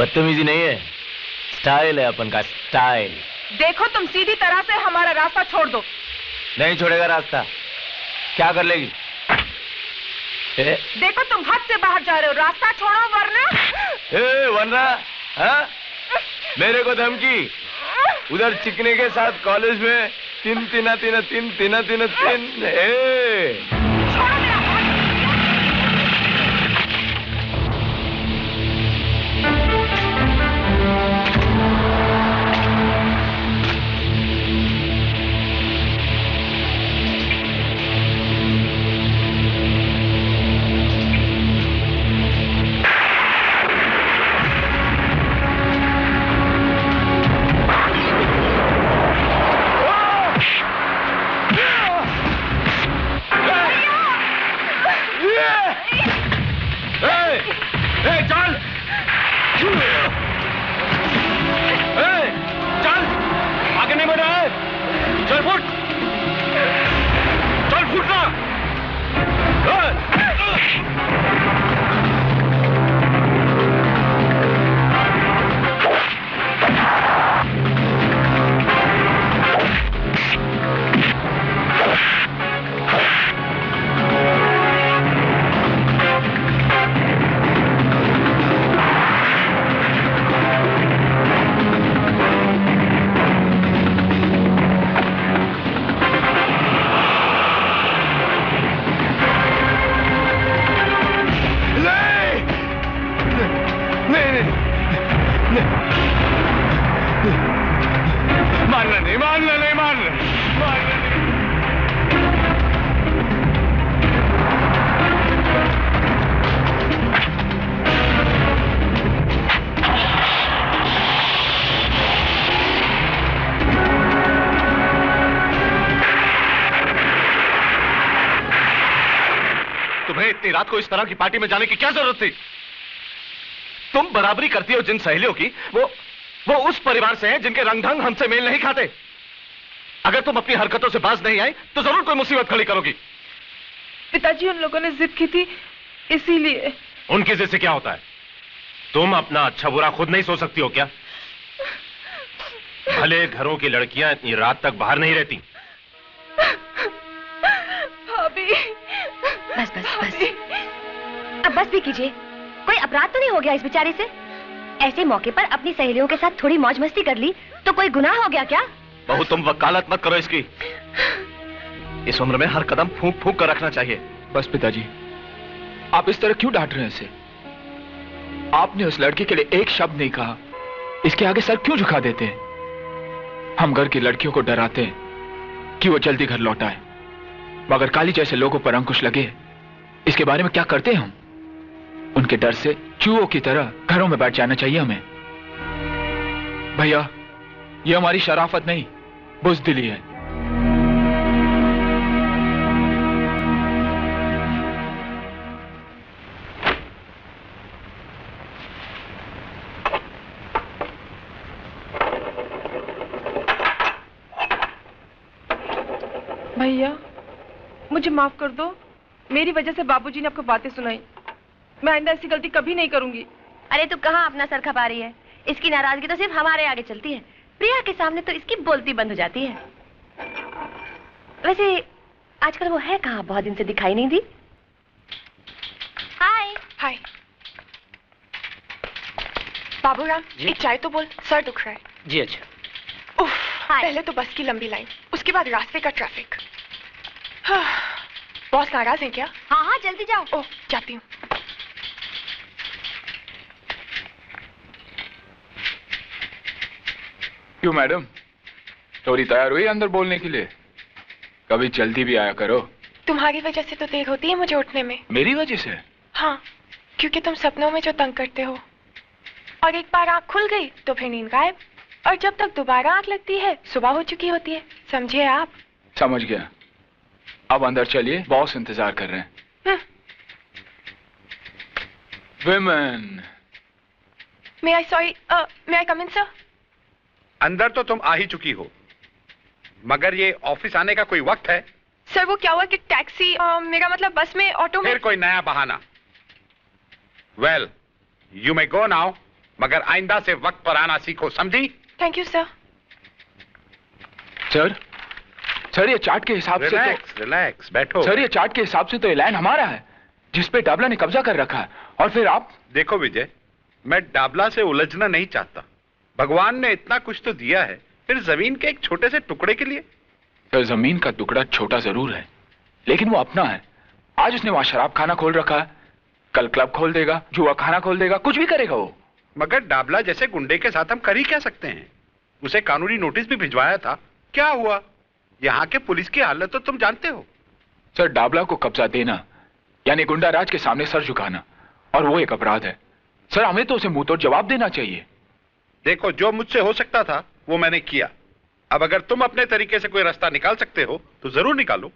बदतमीजी नहीं है, स्टाइल है अपन का, स्टाइल। देखो तुम सीधी तरह से हमारा रास्ता छोड़ दो। नहीं छोड़ेगा रास्ता। क्या कर लेगी? देखो तुम हद से बाहर जा रहे हो, रास्ता छोड़ो वरना। वरना हाँ? मेरे को धमकी? उधर चिकने के साथ कॉलेज में तीन तीना तीन तीन तीना तीन तीन। रात को इस तरह की पार्टी में जाने की क्या जरूरत थी? तुम बराबरी करती हो जिन सहेलियों की, वो उस परिवार से हैं जिनके रंग ढंग हमसे मेल नहीं खाते। अगर तुम अपनी हरकतों से बाज नहीं आई तो जरूर कोई मुसीबत खड़ी करोगी। पिताजी उन लोगों ने जिद की थी, इसीलिए। उनकी जिद से क्या होता है? तुम अपना अच्छा बुरा खुद नहीं सोच सकती हो क्या? भले घरों की लड़कियां इतनी रात तक बाहर नहीं रहती। भाभी। बस बस बस, अब बस भी कीजिए। कोई अपराध तो नहीं हो गया इस बेचारे से? ऐसे मौके पर अपनी सहेलियों के साथ थोड़ी मौज मस्ती कर ली तो कोई गुनाह हो गया क्या? बहू तुम वकालत मत करो इसकी। इस उम्र में हर कदम फूंक फूंक कर रखना चाहिए। बस पिताजी, आप इस तरह क्यों डांट रहे हैं इसे? आपने उस लड़की के लिए एक शब्द नहीं कहा, इसके आगे सर क्यों झुका देते हैं? हम घर की लड़कियों को डराते हैं कि वो जल्दी घर लौट आए, मगर काली जैसे लोगों पर अंकुश लगे, इसके बारे में क्या करते हैं हम? उनके डर से चूहों की तरह घरों में बैठ जाना चाहिए हमें। भैया, ये हमारी शराफत नहीं, बुज़दिली है। भैया, मुझे माफ कर दो। मेरी वजह से बाबूजी ने आपको बातें सुनाई। मैं आइंदा ऐसी गलती कभी नहीं करूंगी। अरे तू कहाँ अपना सर खपा रही है? इसकी नाराजगी तो सिर्फ हमारे आगे चलती है, प्रिया के सामने तो इसकी बोलती बंद हो जाती है। वैसे आजकल वो है कहाँ? बहुत दिन से दिखाई नहीं दी। हाय। हाय बाबूराम, एक चाय तो बोल, सर दुख रहा है। जी अच्छा। उफ, पहले तो बस की लंबी लाइन, उसके बाद रास्ते का ट्रैफिक। बॉस नाराज है क्या? हाँ हाँ जल्दी जाओ। ओह, जाती हूँ। क्यों मैडम, थोड़ी तैयार हुई अंदर बोलने के लिए? कभी जल्दी भी आया करो। तुम्हारी वजह से तो देर होती है मुझे उठने में। मेरी वजह से? हाँ, क्योंकि तुम सपनों में जो तंग करते हो, और एक बार आंख खुल गई तो फिर नींद गायब, और जब तक दोबारा आंख लगती है सुबह हो चुकी होती है। समझे आप? समझ गया। अब अंदर चलिए, बॉस इंतजार कर रहे हैं। विमेन। मे आई कम इन सर? अंदर तो तुम आ ही चुकी हो, मगर ये ऑफिस आने का कोई वक्त है? सर वो क्या हुआ कि टैक्सी, मेरा मतलब बस में, ऑटो में। फिर कोई नया बहाना। Well, you may go now. मगर आइंदा से वक्त पर आना सीखो, समझी? Thank you sir. सर ये चार्ट के हिसाब से रिलैक्स बैठो। सर ये चार्ट के हिसाब से तो ये लैंड हमारा है जिस पे डाबला ने कब्जा कर रखा है, और फिर आप। देखो विजय, मैं डाबला से उलझना नहीं चाहता। भगवान ने इतना कुछ तो दिया है, फिर जमीन के एक छोटे से टुकड़े के लिए। सर जमीन का टुकड़ा छोटा जरूर है, लेकिन वो अपना है। आज उसने वहां शराब खाना खोल रखा है, कल क्लब खोल देगा, जुआ खाना खोल देगा, कुछ भी करेगा वो। मगर डाबला जैसे गुंडे के साथ हम कर ही क्या सकते हैं? उसे कानूनी नोटिस भी भिजवाया था, क्या हुआ? यहाँ के पुलिस की हालत तो तुम जानते हो। सर डाबला को कब्जा देना यानी गुंडा राज के सामने सर झुकाना, और वो एक अपराध है। सर हमें तो उसे मुंह तोड़ जवाब देना चाहिए। देखो, जो मुझसे हो सकता था वो मैंने किया। अब अगर तुम अपने तरीके से कोई रास्ता निकाल सकते हो तो जरूर निकालो।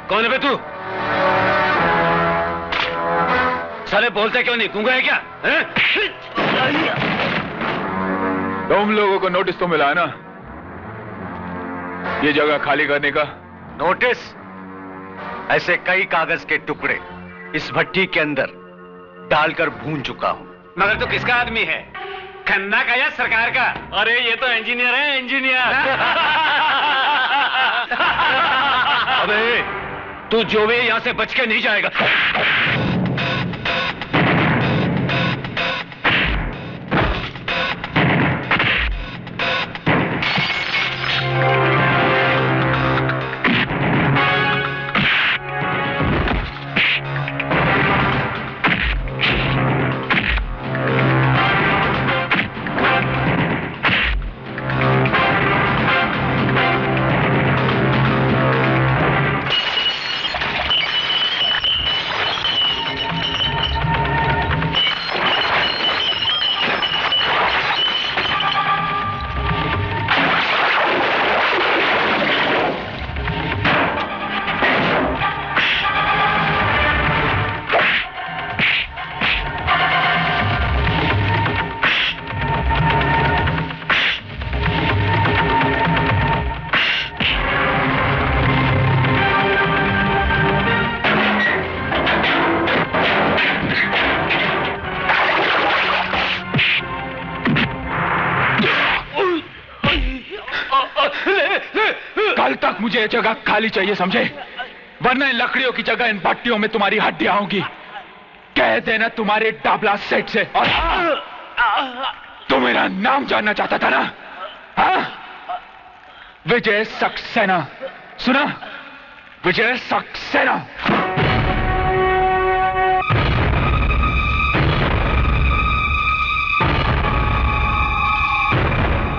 कौन है बे तू? साले बोलते क्यों नहीं? गूंगा है क्या? तुम लोगों को नोटिस तो मिला है ना ये जगह खाली करने का? नोटिस? ऐसे कई कागज के टुकड़े इस भट्टी के अंदर डालकर भून चुका हूं। मगर तो किसका आदमी है? खन्ना का या सरकार का? अरे ये तो इंजीनियर है, इंजीनियर। अबे तू जो भी यहां से बच के नहीं जाएगा। मुझे ये जगह खाली चाहिए, समझे? वरना इन लकड़ियों की जगह इन भट्टियों में तुम्हारी हड्डियां होंगी। कह देना तुम्हारे डाबला सेठ से। और तू मेरा नाम जानना चाहता था ना? हाँ? विजय सक्सेना, सुना? विजय सक्सेना।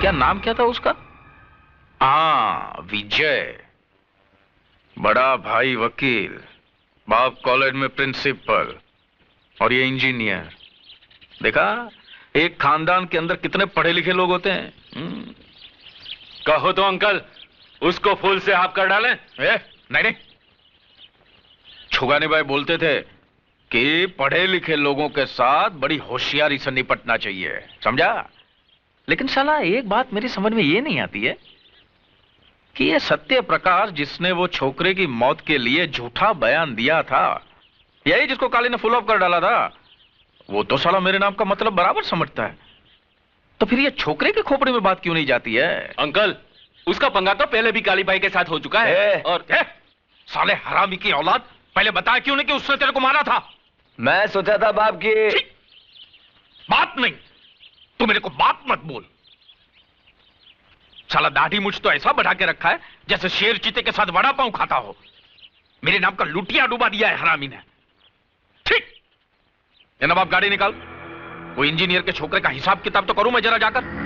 क्या नाम क्या था उसका? हाँ, विजय। बड़ा भाई वकील, बाप कॉलेज में प्रिंसिपल, और ये इंजीनियर। देखा, एक खानदान के अंदर कितने पढ़े लिखे लोग होते हैं। कहो तो अंकल, उसको फूल से हाफ कर डालें? नहीं, छुगानी भाई बोलते थे कि पढ़े लिखे लोगों के साथ बड़ी होशियारी से निपटना चाहिए, समझा? लेकिन साला एक बात मेरी समझ में ये नहीं आती है कि ये सत्य प्रकाश जिसने वो छोकरे की मौत के लिए झूठा बयान दिया था, यही जिसको काली ने फुल ऑफ कर डाला था, वो तो साला मेरे नाम का मतलब बराबर समझता है। तो फिर ये छोकरे के खोपड़े में बात क्यों नहीं जाती है? अंकल, उसका पंगा तो पहले भी काली भाई के साथ हो चुका है। और साले हरामी की औलाद, पहले बताया क्यों नहीं कि उसने तेरे को मारा था? मैं सोचा था बाप की बात नहीं, तू मेरे को बात मत बोल। साला दाढ़ी मुझ तो ऐसा बढ़ा के रखा है जैसे शेर चीते के साथ वड़ा पाव खाता हो। मेरे नाम का लुटिया डुबा दिया है हरामी ने। ठीक, ये नवाब गाड़ी निकाल। वो इंजीनियर के छोकरे का हिसाब किताब तो करूं मैं जरा जाकर।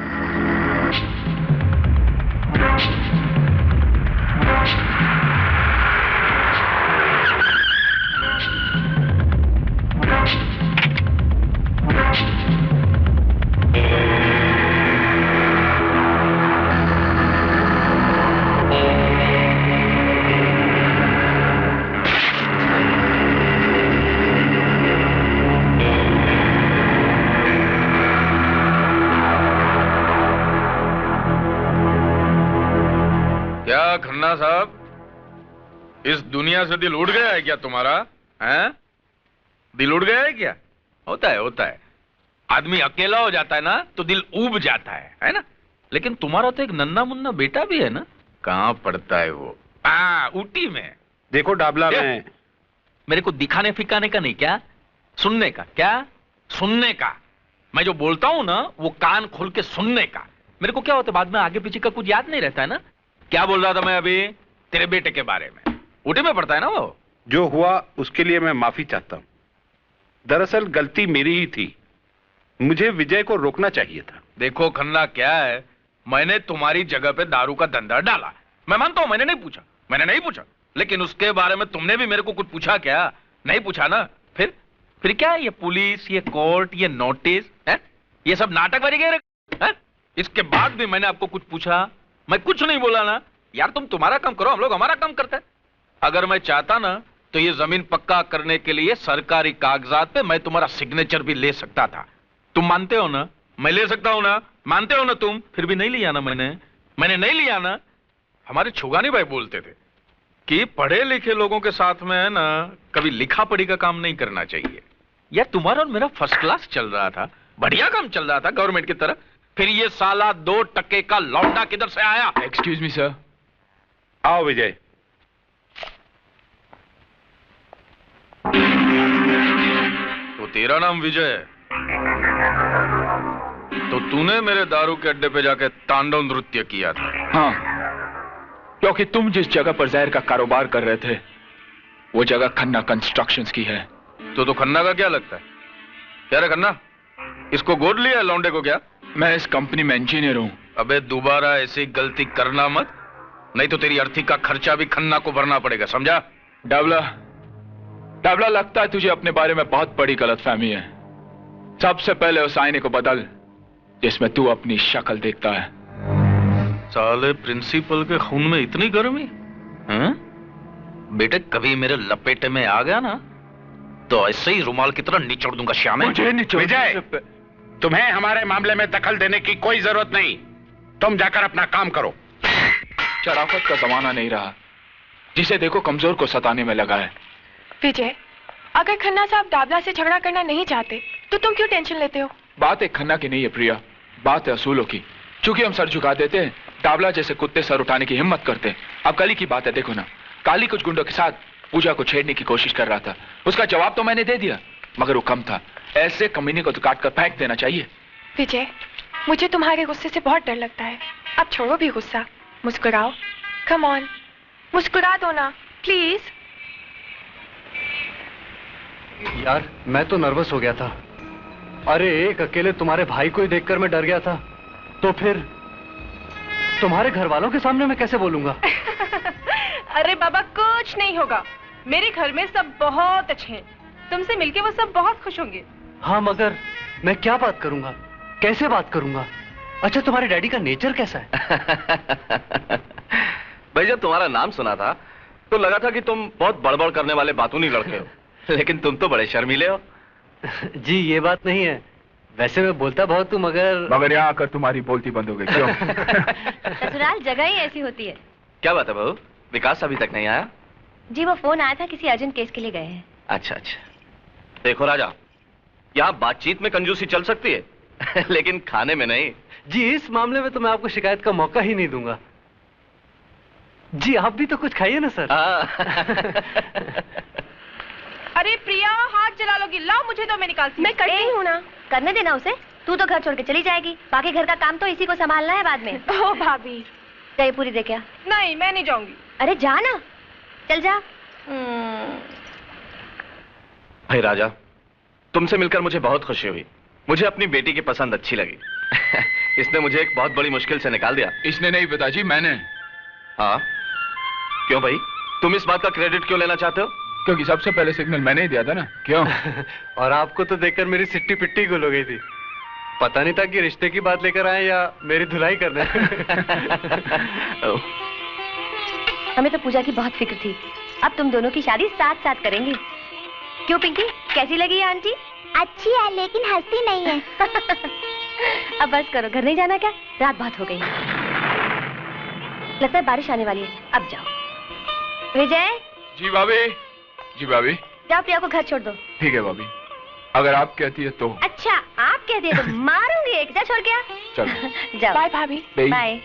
क्या खन्ना साहब, इस दुनिया से दिल उड़ गया है क्या तुम्हारा? हैं? दिल उड़ गया है क्या? होता है। आदमी अकेला हो जाता है ना तो दिल ऊब जाता है ना? लेकिन तुम्हारा तो एक नन्ना मुन्ना बेटा भी है ना? कहाँ पढ़ता है वो? ऊटी में। देखो डाबला, में मेरे को दिखाने फिकाने का नहीं, क्या सुनने का? क्या सुनने का? मैं जो बोलता हूं ना वो कान खोल के सुनने का। मेरे को क्या होता है बाद में आगे पीछे का कुछ याद नहीं रहता है ना। क्या बोल रहा था मैं अभी? तेरे बेटे के बारे में। ऊटी में पढ़ता है ना वो? जो हुआ उसके लिए मैं माफी चाहता हूं। दरअसल गलती मेरी ही थी, मुझे विजय को रोकना चाहिए था। देखो खन्ना, क्या है, मैंने तुम्हारी जगह पे दारू का धंधा डाला, मैं मानता हूं, मैंने नहीं पूछा, लेकिन उसके बारे में तुमने भी मेरे को कुछ पूछा क्या? नहीं पूछा ना? फिर क्या ये पुलिस, ये कोर्ट, ये नोटिस है, ये सब नाटक बन गए। इसके बाद भी मैंने आपको कुछ पूछा? मैं कुछ नहीं बोला ना यार। तुम तुम्हारा काम करो, हम लोग हमारा काम करते हैं। अगर मैं चाहता ना तो ये जमीन पक्का करने के लिए सरकारी कागजात पे मैं तुम्हारा सिग्नेचर भी ले सकता था। तुम मानते हो ना? मैं ले सकता हूं ना? मानते हो ना तुम? फिर भी नहीं लिया ना मैंने नहीं लिया ना। हमारे छुगानी भाई बोलते थे कि पढ़े लिखे लोगों के साथ में है ना कभी लिखा पढ़ी का काम नहीं करना चाहिए। यार तुम्हारा और मेरा फर्स्ट क्लास चल रहा था, बढ़िया काम चल रहा था गवर्नमेंट की तरफ। फिर ये साला 2% का लौंडा किधर से आया? Excuse me sir. आओ विजय। तो तेरा नाम विजय है, तो तूने मेरे दारू के अड्डे पे जाके तांडव नृत्य किया था? हाँ, क्योंकि तुम जिस जगह पर जहर का कारोबार कर रहे थे वो जगह खन्ना कंस्ट्रक्शंस की है। तो खन्ना का क्या लगता है? क्या रे खन्ना, इसको गोद लिया है लौंडे को क्या? मैं इस कंपनी में इंजीनियर हूं। अबे दोबारा ऐसी गलती करना मत, नहीं तो तेरी अर्थी का खर्चा भी खन्ना को भरना पड़ेगा, समझा? डाबला, लगता है तुझे अपने बारे में बहुत बड़ी गलतफहमी है। सबसे पहले उस आईने को बदल जिसमें तू अपनी शक्ल देखता है। साले प्रिंसिपल के खून में इतनी गर्मी? बेटे कभी मेरे लपेटे में आ गया ना तो ऐसे ही रुमाल की तरह निचोड़ दूंगा श्यामे। विजय, तुम्हें हमारे मामले में दखल देने की कोई जरूरत नहीं। तुम जाकर अपना काम करो। शराफत का जमाना नहीं रहा, जिसे देखो कमजोर को सताने में लगा है। विजय, अगर खन्ना साहब डाबला से झगड़ा करना नहीं चाहते तो तुम क्यों टेंशन लेते हो? बात एक खन्ना की नहीं है प्रिया, बात है असूलों की। चूंकि हम सर झुका देते हैं, डाबला जैसे कुत्ते सर उठाने की हिम्मत करते हैं। अब कल की बात है, देखो ना, काली कुछ गुंडों के साथ पूजा को छेड़ने की कोशिश कर रहा था। उसका जवाब तो मैंने दे दिया, मगर वो कम था। ऐसे कमीने को तो काट कर फेंक देना चाहिए। विजय, मुझे तुम्हारे गुस्से से बहुत डर लगता है। अब छोड़ो भी गुस्सा, मुस्कुराओ। कम ऑन, मुस्कुरा दो ना प्लीज। यार मैं तो नर्वस हो गया था। अरे एक अकेले तुम्हारे भाई को ही देखकर मैं डर गया था, तो फिर तुम्हारे घर वालों के सामने मैं कैसे बोलूंगा? अरे बाबा कुछ नहीं होगा, मेरे घर में सब बहुत अच्छे हैं। तुमसे मिलके वो सब बहुत खुश होंगे। हाँ मगर मैं क्या बात करूंगा, कैसे बात करूंगा? अच्छा तुम्हारे डैडी का नेचर कैसा है? भाई जब तुम्हारा नाम सुना था तो लगा था कि तुम बहुत बड़बड़ करने वाले बातूनी लड़के हो, लेकिन तुम तो बड़े शर्मीले हो। जी ये बात नहीं है, वैसे मैं बोलता बहुत हूँ मगर यहाँ आकर तुम्हारी बोलती बंद हो गई क्यों? ससुराल जगह ही ऐसी होती है। क्या बात है बहू, विकास अभी तक नहीं आया? जी वो फोन आया था, किसी अर्जेंट केस के लिए गए हैं। अच्छा अच्छा। देखो राजा, यहाँ बातचीत में कंजूसी चल सकती है लेकिन खाने में नहीं। जी इस मामले में तो मैं आपको शिकायत का मौका ही नहीं दूंगा। जी आप भी तो कुछ खाइए ना सर। अरे प्रिया हाथ जला लोगी, लाओ मुझे तो मैं निकालती। मैं करती हूँ ना। करने देना उसे, तू तो घर छोड़ के चली जाएगी, बाकी घर का काम तो इसी को संभालना है बाद में। ओ भाभी, दही पूरी दे क्या? नहीं मैं नहीं जाऊंगी। अरे जा ना, चल जा। भाई राजा, तुमसे मिलकर मुझे बहुत खुशी हुई। मुझे अपनी बेटी की पसंद अच्छी लगी इसने मुझे एक बहुत बड़ी मुश्किल से निकाल दिया। इसने नहीं पिताजी, मैंने। हाँ क्यों भाई, तुम इस बात का क्रेडिट क्यों लेना चाहते हो? क्योंकि सबसे पहले सिग्नल मैंने ही दिया था ना। क्यों? और आपको तो देखकर मेरी सिट्टी पिट्टी गुल हो गई थी। पता नहीं था कि रिश्ते की बात लेकर आए या मेरी धुलाई करने। हमें तो पूजा की बहुत फिक्र थी, अब तुम दोनों की शादी साथ साथ करेंगे। क्यों पिंकी, कैसी लगी ये आंटी? अच्छी है लेकिन हंसती नहीं है। अब बस करो, घर नहीं जाना क्या? रात बहुत हो गई। लगता है बारिश आने वाली है, अब जाओ। विजय। जी भाभी। जी भाभी। जाओ प्रिया को घर छोड़ दो। ठीक है भाभी, अगर आप कहती है तो। अच्छा आप कहती है तो मारूंगी एक। जा छोड़ के आ। चलो। जाओ। बाय भाभी। बाय।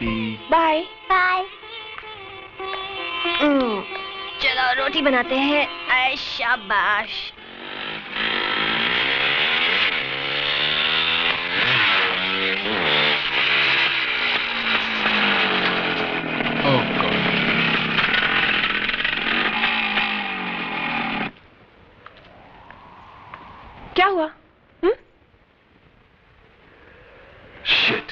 बाय। बाय। चलो रोटी बनाते हैं। ऐ शाबाश। क्या हुआ? शिट।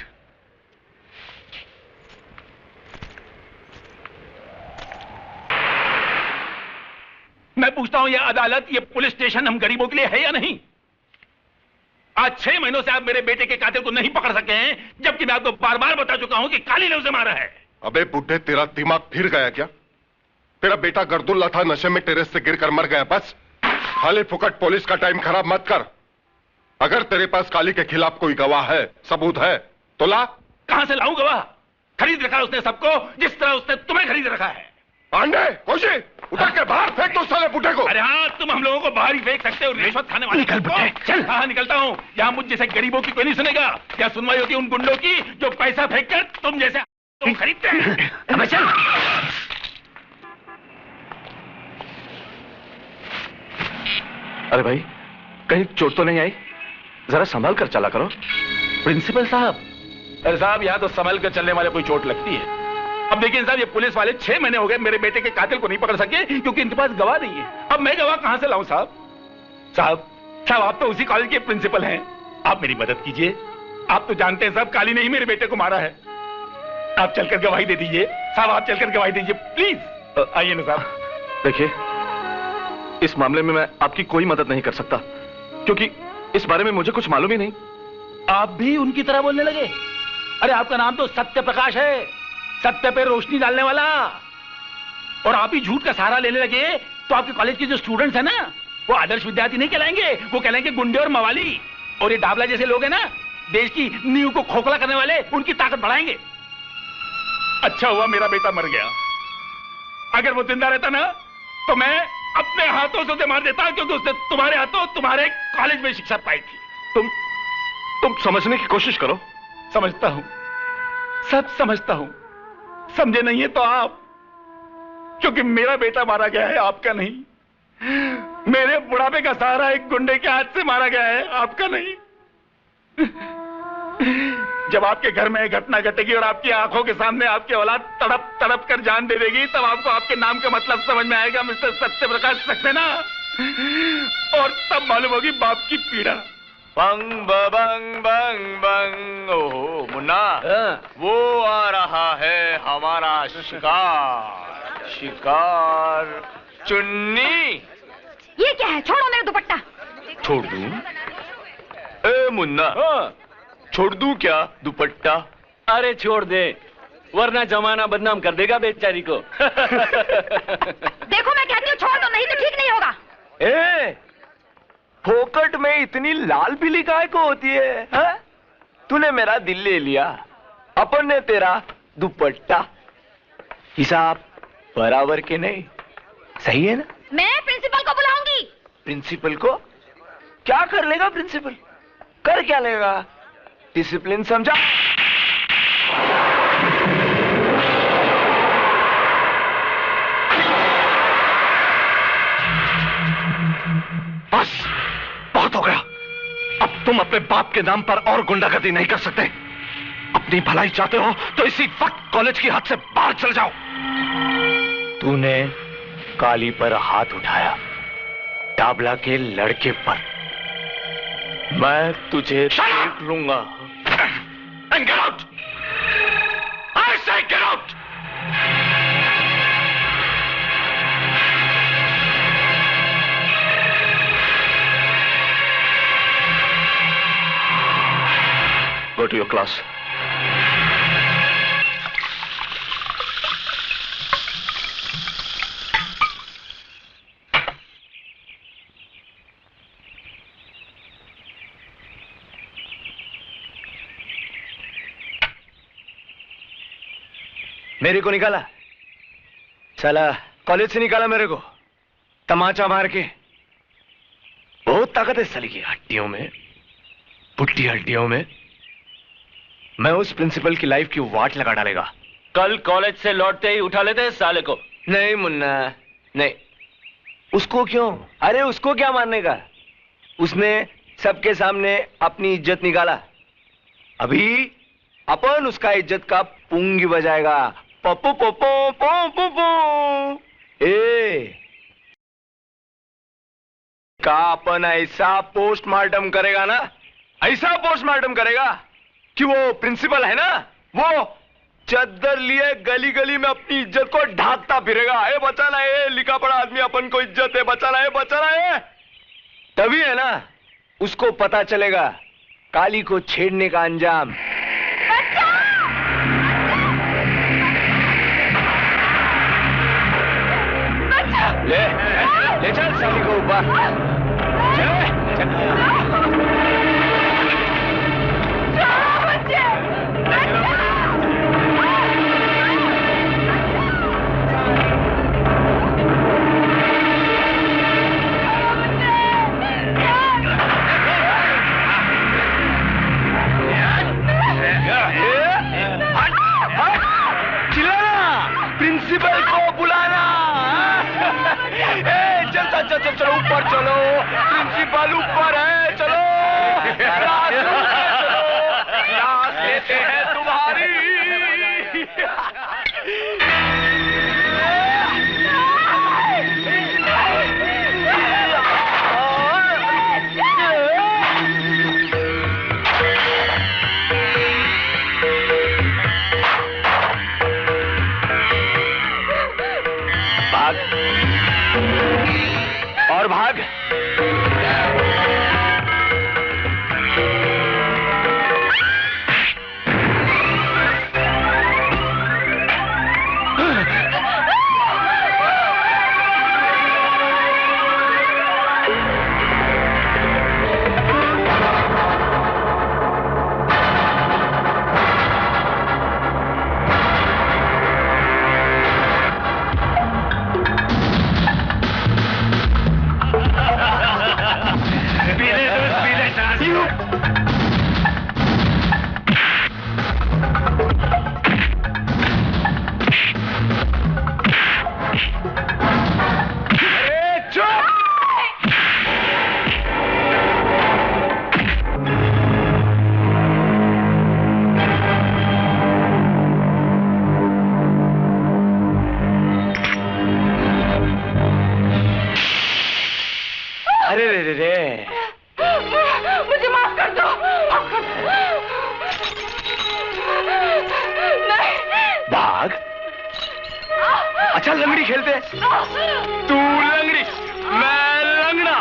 मैं पूछता हूं, ये अदालत, ये पुलिस स्टेशन हम गरीबों के लिए है या नहीं? आज 6 महीनों से आप मेरे बेटे के कातिल को नहीं पकड़ सके हैं, जबकि मैं आपको बार बार बता चुका हूं कि काली ने उसे मारा है। अबे बुड्ढे, तेरा दिमाग फिर गया क्या? तेरा बेटा गर्दुल्ला था, नशे में टेरेस से गिरकर मर गया। बस खाली फुकट पुलिस का टाइम खराब मत कर। अगर तेरे पास काली के खिलाफ कोई गवाह है, सबूत है, तो ला। कहां से लाऊं गवाह? खरीद रखा उसने सबको, जिस तरह उसने तुम्हें खरीद रखा है। पांडे, खुशी, उठा के बाहर फेंक दो साले बुड्ढे को। अरे हाँ, तुम हम लोगों को बाहर ही फेंक सकते हो, रिश्वत खाने वाले। निकल बुड्ढे, चल। हाँ निकलता हूँ। यहाँ मुझ जैसे गरीबों की कोई नहीं सुनेगा। क्या सुनवाई होगी उन गुंडों की जो पैसा फेंक कर तुम जैसे तुम खरीदते हैं। अबे चल। अरे भाई, कहीं चोट तो नहीं आई? जरा संभाल कर चला करो। प्रिंसिपल साहब। अरे साहब, यहाँ तो संभल कर चलने वाले कोई चोट लगती है। अब देखिए साहब, ये पुलिस वाले 6 महीने हो गए मेरे बेटे के कातिल को नहीं पकड़ सके क्योंकि इनके पास गवाह नहीं है। अब मैं गवाह कहां से लाऊं साहब? साहब आप तो उसी कॉलेज के प्रिंसिपल हैं, आप मेरी मदद कीजिए। आप तो जानते हैं साहब, काली ने ही मेरे बेटे को मारा है। आप चलकर गवाही दे दीजिए साहब, आप चलकर गवाही दीजिए प्लीज। आइए ना साहब। देखिए, इस मामले में मैं आपकी कोई मदद नहीं कर सकता क्योंकि इस बारे में मुझे कुछ मालूम ही नहीं। आप भी उनकी तरह बोलने लगे? अरे आपका नाम तो सत्य प्रकाश है, सत्य पे रोशनी डालने वाला। और आप ही झूठ का सहारा लेने लगे तो आपके कॉलेज के जो स्टूडेंट्स हैं ना, वो आदर्श विद्यार्थी नहीं कहलाएंगे, वो कहलाएंगे गुंडे और मवाली। और ये डाबला जैसे लोग हैं ना, देश की नींव को खोखला करने वाले, उनकी ताकत बढ़ाएंगे। अच्छा हुआ मेरा बेटा मर गया, अगर वो जिंदा रहता ना तो मैं अपने हाथों से उसे मार देता, क्योंकि उसने तुम्हारे हाथों तुम्हारे कॉलेज में शिक्षा पाई थी। तुम समझने की कोशिश करो। समझता हूं, सब समझता हूं। समझे नहीं है तो आप, क्योंकि मेरा बेटा मारा गया है, आपका नहीं। मेरे बुढ़ापे का सहारा एक गुंडे के हाथ से मारा गया है, आपका नहीं। जब आपके घर में घटना घटेगी और आपकी आंखों के सामने आपकी औलाद तड़प तड़प कर जान दे देगी, तब आपको आपके नाम का मतलब समझ में आएगा, मिस्टर सत्य प्रकाश सक्सेना। और तब मालूम होगी बाप की पीड़ा। बंग बंग बंग बंग। ओहो मुन्ना, वो आ रहा है हमारा शिकार। शिकार चुन्नी। ये क्या है? छोड़ो मेरा दुपट्टा। छोड़ दूं? ए मुन्ना, छोड़ दूं क्या दुपट्टा? अरे छोड़ दे, वरना जमाना बदनाम कर देगा बेचारी को। देखो मैं कहती हूँ छोड़ दो, नहीं तो ठीक नहीं होगा। ए, फोकट में इतनी लाल पीली काय को होती है, हा? तूने मेरा दिल ले लिया, अपन ने तेरा दुपट्टा। हिसाब बराबर के नहीं, सही है ना? मैं प्रिंसिपल को बुलाऊंगी। प्रिंसिपल को? क्या कर लेगा प्रिंसिपल? कर क्या लेगा? डिसिप्लिन समझा? बस बहुत हो गया। अब तुम अपने बाप के नाम पर और गुंडागर्दी नहीं कर सकते। अपनी भलाई चाहते हो तो इसी वक्त कॉलेज की हद से बाहर चल जाओ। तूने काली पर हाथ उठाया, डाबला के लड़के पर। मैं तुझे देख लूंगा। And get out! I say get out! Go to your class. मेरे को निकाला, साला कॉलेज से निकाला मेरे को तमाचा मार के। बहुत ताकत है साली की हड्डियों में, पुट्टी हड्डियों में। मैं उस प्रिंसिपल की लाइफ की वाट लगा डालेगा। कल कॉलेज से लौटते ही उठा लेते हैं साले को। नहीं मुन्ना नहीं। उसको क्यों? अरे उसको क्या मानने का? उसने सबके सामने अपनी इज्जत निकाला। अभी अपन उसका इज्जत का पुंगी बजाएगा। पप्पू पप्पू पप्पू पप्पू। ए का अपन ऐसा पोस्टमार्टम करेगा ना, ऐसा पोस्टमार्टम करेगा कि वो प्रिंसिपल है ना, वो चद्दर लिए गली गली में अपनी इज्जत को ढांकता फिरेगा। ए बचाना है, लिखा पड़ा आदमी अपन को इज्जत है, बचाना है, बचाना है। तभी है ना उसको पता चलेगा काली को छेड़ने का अंजाम। ले ले चल साली को ऊपर। प्रिंसिपल को बुलाना। चल चल चलो ऊपर चलो, प्रिंसिपल ऊपर है, चलो क्लास लेते हैं तुम्हारी। भाग और भाग। मुझे माफ कर दो। नहीं। भाग। अच्छा लंगड़ी खेलते? तू लंगड़ी, मैं लंगड़ा।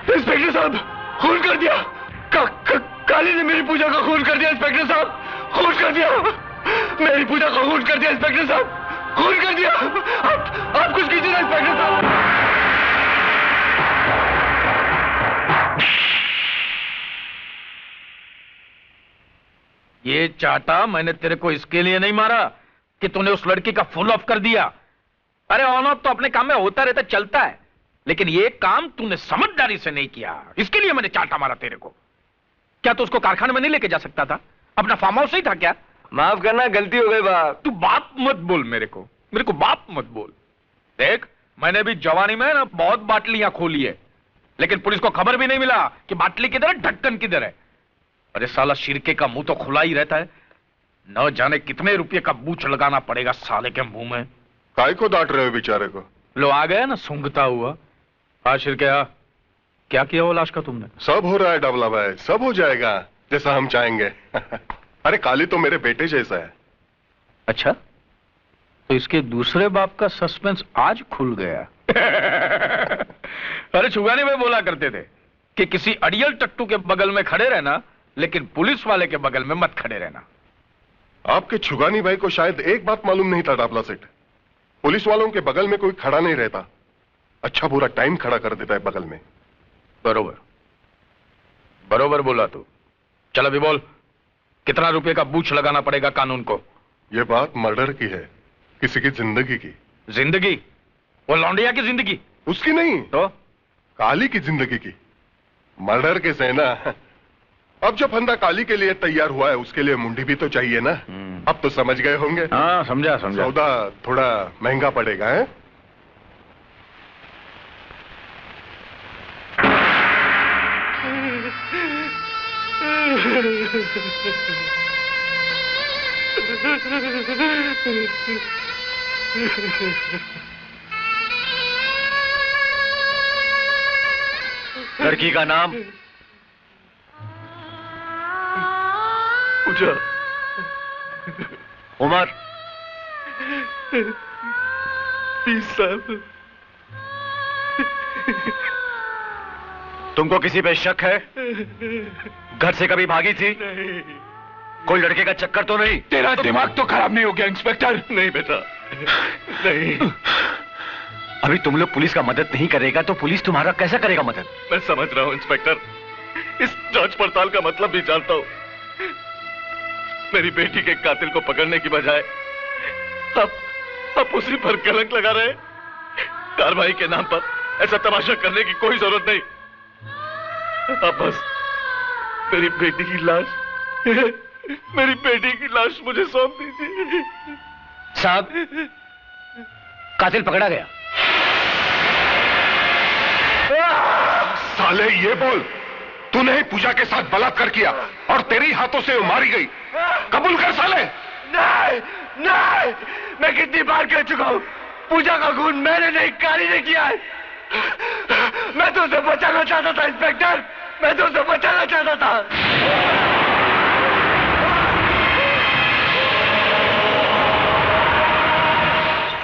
इंस्पेक्टर साहब खून कर दिया। काली ने मेरी पूजा का खून कर दिया। इंस्पेक्टर साहब खून कर दिया, मेरी पूजा का खून कर दिया। इंस्पेक्टर साहब खून कर दिया। आप कुछ कीजिए ना इंस्पेक्टर साहब। ये चाटा मैंने तेरे को इसके लिए नहीं मारा कि तूने उस लड़की का फुल ऑफ कर दिया। अरे ऑन ऑफ तो अपने काम में होता रहता, चलता है, लेकिन ये काम तूने समझदारी से नहीं किया, इसके लिए मैंने चाटा मारा तेरे को। क्या तू उसको कारखाने में नहीं लेके जा सकता था? अपना फार्म हाउस ही था क्या? माफ करना, गलती हो गई बाप। तू बाप मत बोल मेरे को बाप मत बोल। देख मैंने भी जवानी में ना बहुत बाटलियां खोली है, लेकिन पुलिस को खबर भी नहीं मिला कि बाटली किधर है, ढक्कन किधर है। अरे साला शिरके का मुंह तो खुला ही रहता है, न जाने कितने रुपये का बूच लगाना पड़ेगा साले के मुंह में। काय को डांट रहे हो बेचारे को? लो आ गया ना सूंघता हुआ। आखिर क्या किया वो लाश का तुमने? सब हो रहा है डबला भाई, सब हो जाएगा जैसा हम चाहेंगे। अरे काली तो मेरे बेटे जैसा है। अच्छा, तो इसके दूसरे बाप का सस्पेंस आज खुल गया। अरे छुगानी भाई बोला करते थे कि किसी अड़ियल टट्टू के बगल में खड़े रहना, लेकिन पुलिस वाले के बगल में मत खड़े रहना। आपके छुगानी भाई को शायद एक बात मालूम नहीं था डाबला सेठ, पुलिस वालों के बगल में कोई खड़ा नहीं रहता, अच्छा बुरा टाइम खड़ा कर देता है बगल में। बरोबर बरोबर बोला तू। चल अभी बोल, कितना रुपए का बूच लगाना पड़ेगा कानून को? यह बात मर्डर की है, किसी की जिंदगी की। जिंदगी? वो लौंडिया की जिंदगी? उसकी नहीं तो काली की जिंदगी की। मर्डर के सेना, अब जो फंदा काली के लिए तैयार हुआ है उसके लिए मुंडी भी तो चाहिए ना। अब तो समझ गए होंगे। हाँ समझा समझा। सौदा थोड़ा महंगा पड़ेगा है? लड़की का नाम? पूजा। उम्र? 20 साल। तुमको किसी पे शक है? घर से कभी भागी थी? नहीं। कोई लड़के का चक्कर तो नहीं? तेरा दिमाग तो खराब नहीं हो गया इंस्पेक्टर? नहीं बेटा, नहीं। अभी तुम लोग पुलिस का मदद नहीं करेगा तो पुलिस तुम्हारा कैसा करेगा मदद? मैं समझ रहा हूं इंस्पेक्टर, इस जांच पड़ताल का मतलब भी जानता हूं। मेरी बेटी के कातिल को पकड़ने की बजाय अब उसी पर कलंक लगा रहे। कार्रवाई के नाम पर ऐसा तमाशा करने की कोई जरूरत नहीं। अब बस मेरी बेटी की लाश मुझे सौंप दीजिए। साहब, कातिल पकड़ा गया। साले ये बोल, तूने ही पूजा के साथ बलात्कार किया और तेरी हाथों से वो मारी गई। कबूल कर साले। नहीं, नहीं, मैं कितनी बार कह चुका हूं, पूजा का खून मैंने नहीं, काली ने किया है। मैं तो उसे बचाना चाहता था इंस्पेक्टर, मैं तो उसे बचाना चाहता था।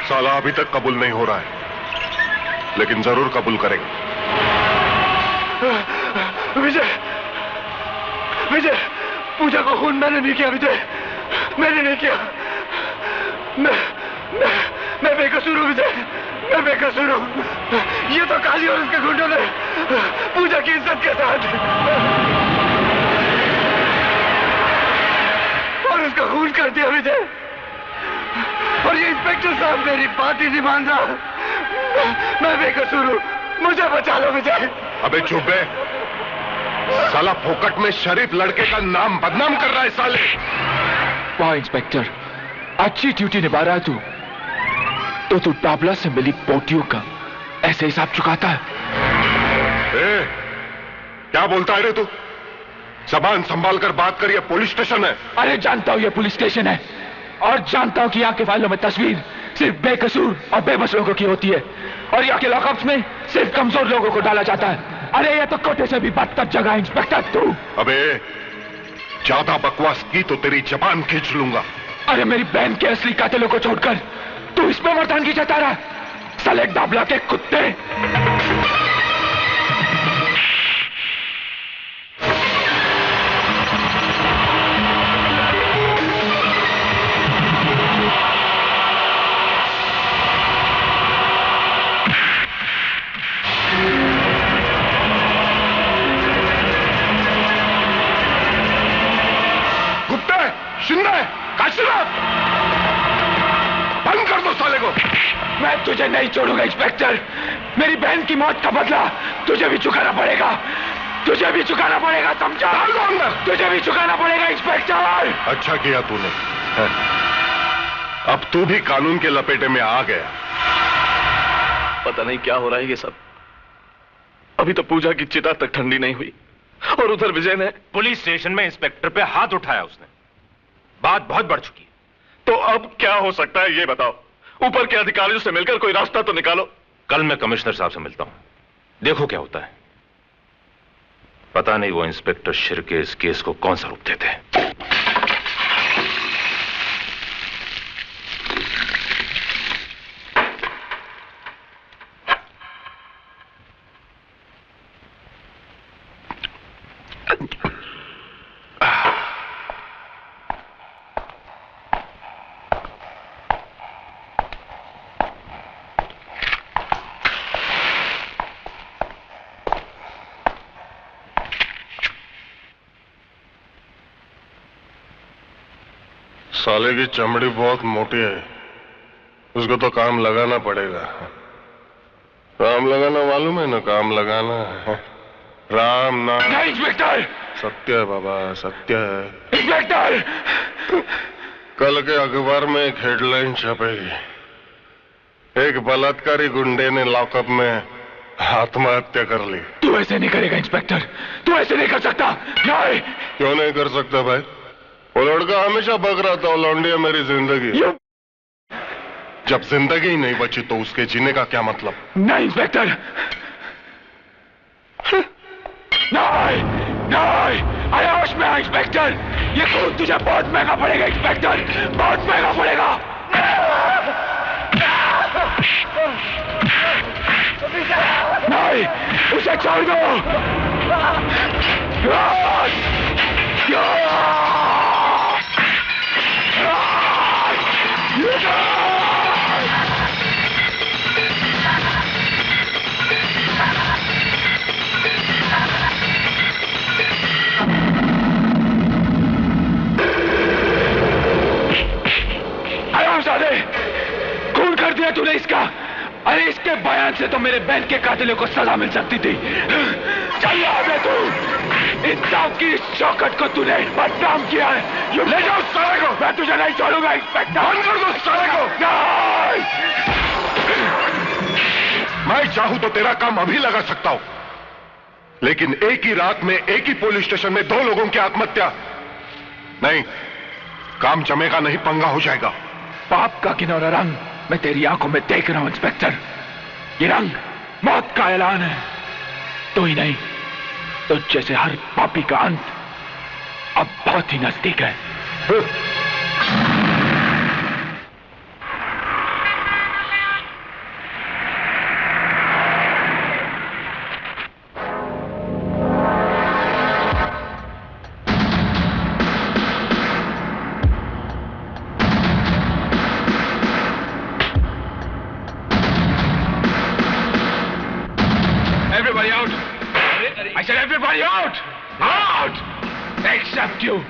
साला अभी तक कबूल नहीं हो रहा है, लेकिन जरूर कबूल करेगा। विजय, पूजा को खून मैंने नहीं किया विजय, मैंने नहीं किया। मैं बेकसूर हूं विजय, मैं बेकसूर हूं। ये तो काली और उसके गुंडों ने पूजा की इज्जत के साथ और उसका खून कर दिया विजय। और ये इंस्पेक्टर साहब मेरी बात ही नहीं मान रहा। मैं बेकसूर हूं, मुझे बचा लो विजय। अबे चुप बे, साला फोकट में शरीफ लड़के का नाम बदनाम कर रहा है साले। वाह इंस्पेक्टर, अच्छी ड्यूटी निभा रहा है तू। तो तू टाबला से मिली पोटियों का ऐसे हिसाब चुकाता है? क्या बोलता है रे तू? जबान संभाल कर बात कर, ये पुलिस स्टेशन है। अरे जानता हूं ये पुलिस स्टेशन है, और जानता हूं कि यहाँ के फाइलों में तस्वीर सिर्फ बेकसूर और बेबस लोगों की होती है, और यहाँ के लॉकअप्स में सिर्फ कमजोर लोगों को डाला जाता है। अरे ये तो कोटे से भी बदतर जगह है इंस्पेक्टर तू। अबे ज्यादा बकवास की तो तेरी जबान खींच लूंगा। अरे मेरी बहन के असली कातिलों को छोड़कर तू इसमें मर्दानगी जता रहा, साले डाबला के कुत्ते। शिंदे, काशीनाथ, बंद कर दो साले को। मैं तुझे नहीं छोड़ूंगा इंस्पेक्टर, मेरी बहन की मौत का बदला तुझे भी चुकाना पड़ेगा, तुझे भी चुकाना पड़ेगा, समझा? तुझे भी चुकाना पड़ेगा इंस्पेक्टर। अच्छा किया तूने, अब तू भी कानून के लपेटे में आ गया। पता नहीं क्या हो रहा है ये सब। अभी तो पूजा की चिता तक ठंडी नहीं हुई और उधर विजय ने पुलिस स्टेशन में इंस्पेक्टर पे हाथ उठाया उसने। बात बहुत बढ़ चुकी है। तो अब क्या हो सकता है ये बताओ? ऊपर के अधिकारियों से मिलकर कोई रास्ता तो निकालो। कल मैं कमिश्नर साहब से मिलता हूं, देखो क्या होता है। पता नहीं वो इंस्पेक्टर शिर्के इस केस को कौन सा रूप देते हैं। साले की चमड़ी बहुत मोटी है, उसको तो काम लगाना पड़ेगा। काम लगाना मालूम है ना, काम लगाना है। राम नाम। नहीं इंस्पेक्टर, सत्य है बाबा, सत्य है। इंस्पेक्टर, कल के अखबार में एक हेडलाइन छपेगी, एक बलात्कारी गुंडे ने लॉकअप में आत्महत्या कर ली। तू ऐसे नहीं करेगा इंस्पेक्टर, तू ऐसे नहीं कर सकता। नहीं। क्यों नहीं कर सकता भाई? वो लड़का हमेशा बक रहा था, लौंडिया मेरी जिंदगी। जब जिंदगी ही नहीं बची तो उसके जीने का क्या मतलब? नहीं इंस्पेक्टर, नहीं, नहीं, अरे होश में आ इंस्पेक्टर, ये खून तुझे बहुत महंगा पड़ेगा इंस्पेक्टर, बहुत महंगा पड़ेगा। नहीं, उसे छोड़ दो। खून कर दिया तूने इसका। अरे इसके बयान से तो मेरे बहन के कातिलों को सजा मिल सकती थी। चल आगे तू, इंसाफ की शौकत को तूने बदनाम किया है। ले जाओ साले को, मैं तुझे नहीं छोड़ूंगा इंस्पेक्टर। बंद कर दो साले को। नहीं, मैं चाहूं तो तेरा काम अभी लगा सकता हूं, लेकिन एक ही रात में एक ही पुलिस स्टेशन में 2 लोगों की आत्महत्या नहीं, काम जमेगा नहीं, पंगा हो जाएगा। पाप का किनारा रंग मैं तेरी आंखों में देख रहा हूं इंस्पेक्टर। ये रंग मौत का ऐलान है। तो ही नहीं तो जैसे हर पापी का अंत अब बहुत ही नजदीक है। Everybody out! I said everybody out! Out! Except you!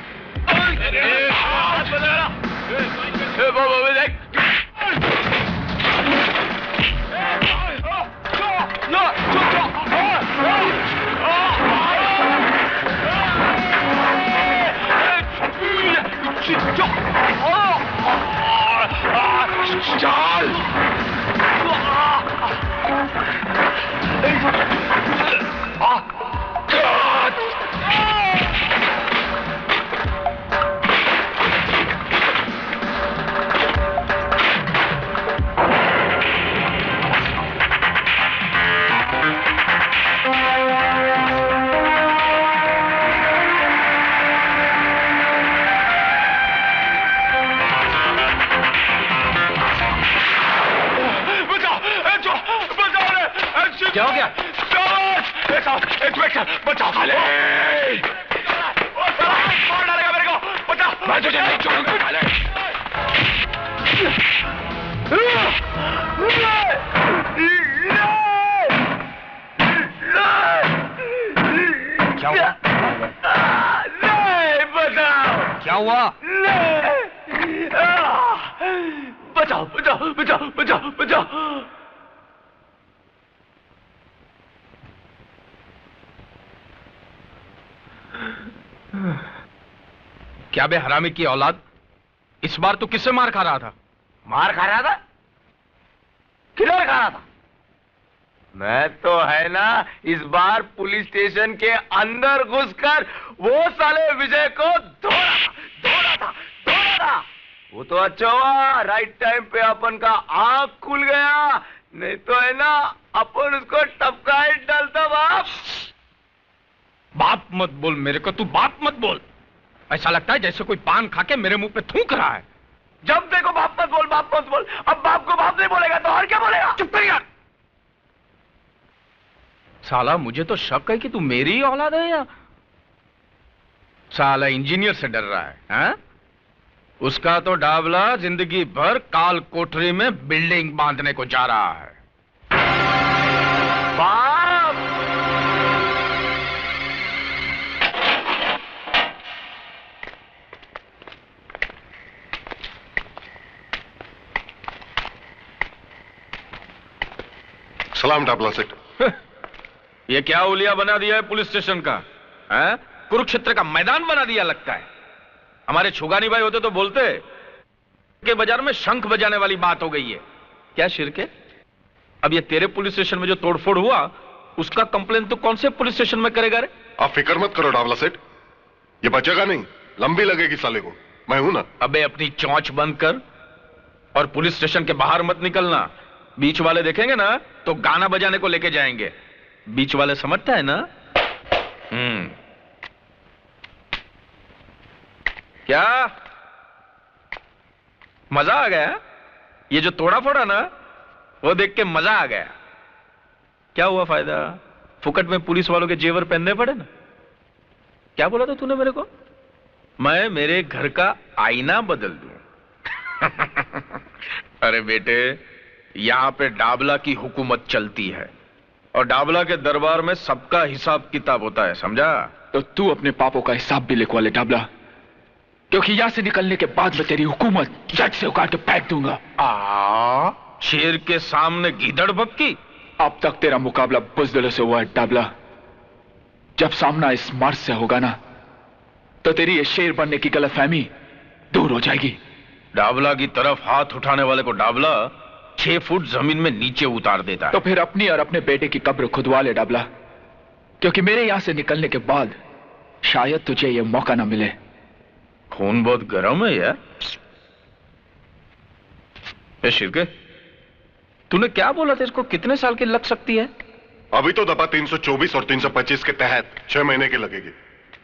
क्या हो गया? इंस्पेक्टर बचाओ! मार डालेगा मेरे को, बचाओ! मैं तुझे नहीं छोड़ूंगा। क्या हुआ? नहीं, बचाओ! क्या हुआ? बचाओ, बचाओ, बचाओ, बचाओ, बचाओ! क्या बे हरामी की औलाद, इस बार तू किससे मार खा रहा था? मार खा रहा था? किधर खा रहा था? मैं तो है ना इस बार पुलिस स्टेशन के अंदर घुसकर वो साले विजय को धोड़ा था। वो तो अच्छा हुआ राइट टाइम पे अपन का आंख खुल गया, नहीं नहीं तो है ना अपन उसको टपका ही डालता बाप। बाप मत बोल मेरे को, तू बाप मत बोल। ऐसा लगता है जैसे कोई पान खा के मेरे मुंह पे थूक रहा है। जब देखो बाप मत बोल, बाप मत बोल। अब बाप को बाप नहीं बोलेगा तो और क्या बोलेगा? चुप कर यार। साला मुझे तो शक है कि तू मेरी ही औलाद है या साला इंजीनियर से डर रहा है, हा? उसका तो डाबला जिंदगी भर काल कोठरी में बिल्डिंग बांधने को जा रहा है। बाप सलाम डाबला सेठ। ये क्या उलिया बना दिया है पुलिस स्टेशन का, है? कुरुक्षेत्र का मैदान बना दिया लगता है। हमारे छुगानी भाई होते तो बोलते के बाजार में शंख बजाने वाली बात हो गई है। क्या शिरके, अब ये तेरे पुलिस स्टेशन में जो तोड़फोड़ हुआ उसका कंप्लेन तो कौन से पुलिस स्टेशन में करेगा रे? आप फिक्र मत करो डाबला सेठ, ये बचेगा नहीं, लंबी लगेगी साले को, मैं हूं ना। अबे अपनी चौंच बंद कर और पुलिस स्टेशन के बाहर मत निकलना। बीच वाले देखेंगे ना तो गाना बजाने को लेके जाएंगे। बीच वाले समझता है ना? क्या मजा आ गया? ये जो तोड़ा फोड़ा ना वो देख के मजा आ गया। क्या हुआ फायदा? फुकट में पुलिस वालों के जेवर पहनने पड़े ना। क्या बोला था तूने मेरे को? मैं मेरे घर का आईना बदल दूं? अरे बेटे, यहां पे डाबला की हुकूमत चलती है और डाबला के दरबार में सबका हिसाब किताब होता है, समझा? तो तू अपने पापों का हिसाब भी लिखवा ले डाबला, क्योंकि यहां से निकलने के बाद मैं तेरी हुकूमत जट से उखाड़ के फेंक दूंगा। शेर के सामने गीदड़ बक्की। अब तक तेरा मुकाबला बुज़दिलों से हुआ है डाबला, जब सामना इस मर्द से होगा ना तो तेरी ये शेर बनने की गलतफहमी दूर हो जाएगी। डाबला की तरफ हाथ उठाने वाले को डाबला 6 फुट जमीन में नीचे उतार देता है। तो फिर अपनी और अपने बेटे की कब्र खुदवा ले डाबला, क्योंकि मेरे यहां से निकलने के बाद शायद तुझे यह मौका ना मिले। खून बहुत गर्म है यार। शिरके, तूने क्या बोला था? इसको कितने साल की लग सकती है? अभी तो दफा 324 और 325 के तहत 6 महीने की लगेगी।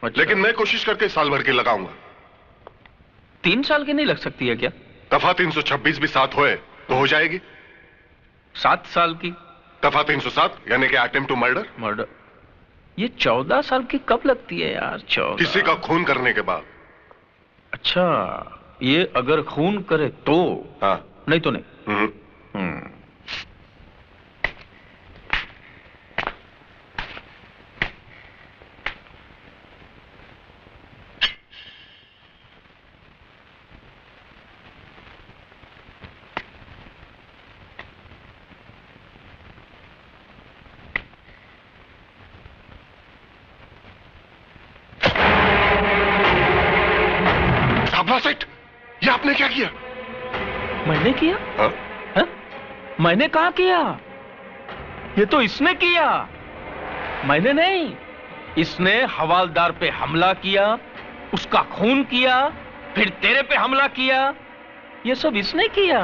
अच्छा। लेकिन मैं कोशिश करके साल भर की लगाऊंगा। 3 साल की नहीं लग सकती है क्या? दफा 326 भी 7 होए तो हो जाएगी। 7 साल की? दफा 307 यानी कि अटेम्प्ट टू मर्डर। मर्डर ये 14 साल की कब लगती है यार? 14 किसी का खून करने के बाद। अच्छा, ये अगर खून करे तो? हाँ। नहीं तो नहीं। सेठ, ये आपने क्या किया? मैंने किया? हाँ? हा? मैंने कहा किया? ये तो इसने किया, मैंने नहीं। इसने हवालदार पे हमला किया, उसका खून किया, फिर तेरे पे हमला किया। ये सब इसने किया।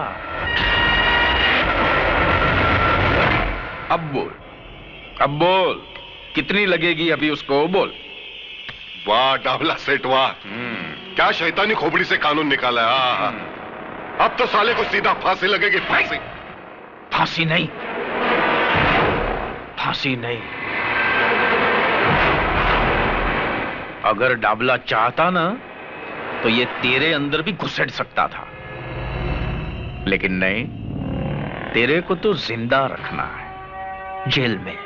अब बोल कितनी लगेगी अभी उसको? बोल। वाह डाबला सेठ वाह, क्या शैतानी खोपड़ी से कानून निकाला है। अब तो साले को सीधा फांसी लगेगी। फांसी? फांसी नहीं, फांसी नहीं। अगर डाबला चाहता ना तो ये तेरे अंदर भी घुसेड़ सकता था, लेकिन नहीं, तेरे को तो जिंदा रखना है जेल में,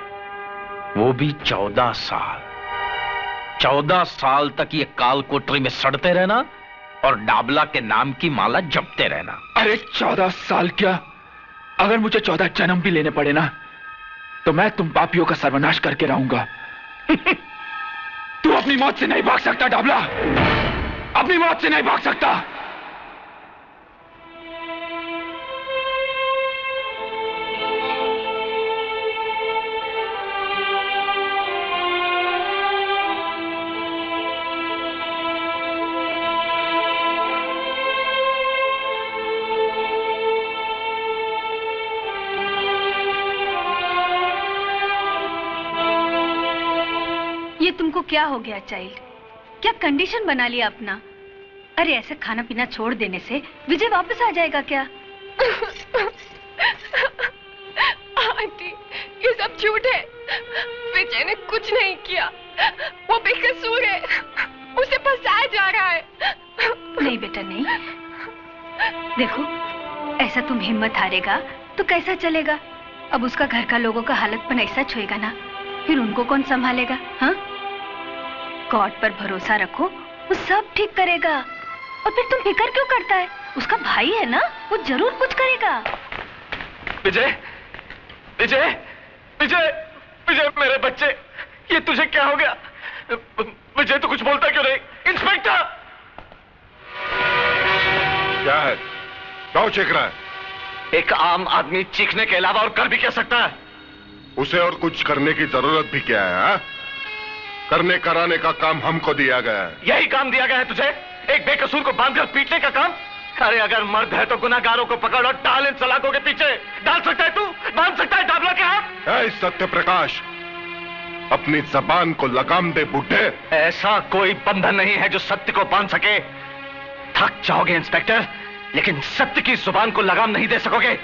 वो भी 14 साल। 14 साल तक ये काल कोठरी में सड़ते रहना और डाबला के नाम की माला जपते रहना। अरे 14 साल क्या, अगर मुझे 14 जन्म भी लेने पड़े ना तो मैं तुम पापियों का सर्वनाश करके रहूंगा। तू अपनी मौत से नहीं भाग सकता डाबला, अपनी मौत से नहीं भाग सकता। तुमको क्या हो गया चाइल्ड? क्या कंडीशन बना लिया अपना? अरे ऐसे खाना पीना छोड़ देने से विजय वापस आ जाएगा क्या? आंटी, ये सब झूठ है। विजय ने कुछ नहीं किया, वो बेकसूर है, उसे फंसाया जा रहा है। नहीं बेटा नहीं, देखो ऐसा तुम हिम्मत हारेगा तो कैसा चलेगा? अब उसका घर का लोगों का हालतपन ऐसा छुएगा ना, फिर उनको कौन संभालेगा? हाँ, गॉड पर भरोसा रखो, वो सब ठीक करेगा। और फिर तुम फिक्र क्यों करता है? उसका भाई है ना, वो जरूर कुछ करेगा। विजय, विजय, विजय, विजय, मेरे बच्चे, ये तुझे क्या हो गया? विजय तो कुछ बोलता क्यों नहीं? इंस्पेक्टर! क्या है? क्यों चीख रहा है? एक आम आदमी चीखने के अलावा और कर भी क्या सकता है? उसे और कुछ करने की जरूरत भी क्या है? हा? करने कराने का काम हमको दिया गया है। यही काम दिया गया है तुझे? एक बेकसूर को बांधकर पीटने का काम? अरे अगर मर्द है तो गुनाहगारों को पकड़ और डाल इन सलाखों के पीछे। डाल सकता है तू? बांध सकता है डाबला के हाथ? सत्य प्रकाश, अपनी जबान को लगाम दे बुड्ढे। ऐसा कोई बंधन नहीं है जो सत्य को बांध सके। थक जाओगे इंस्पेक्टर, लेकिन सत्य की जुबान को लगाम नहीं दे सकोगे,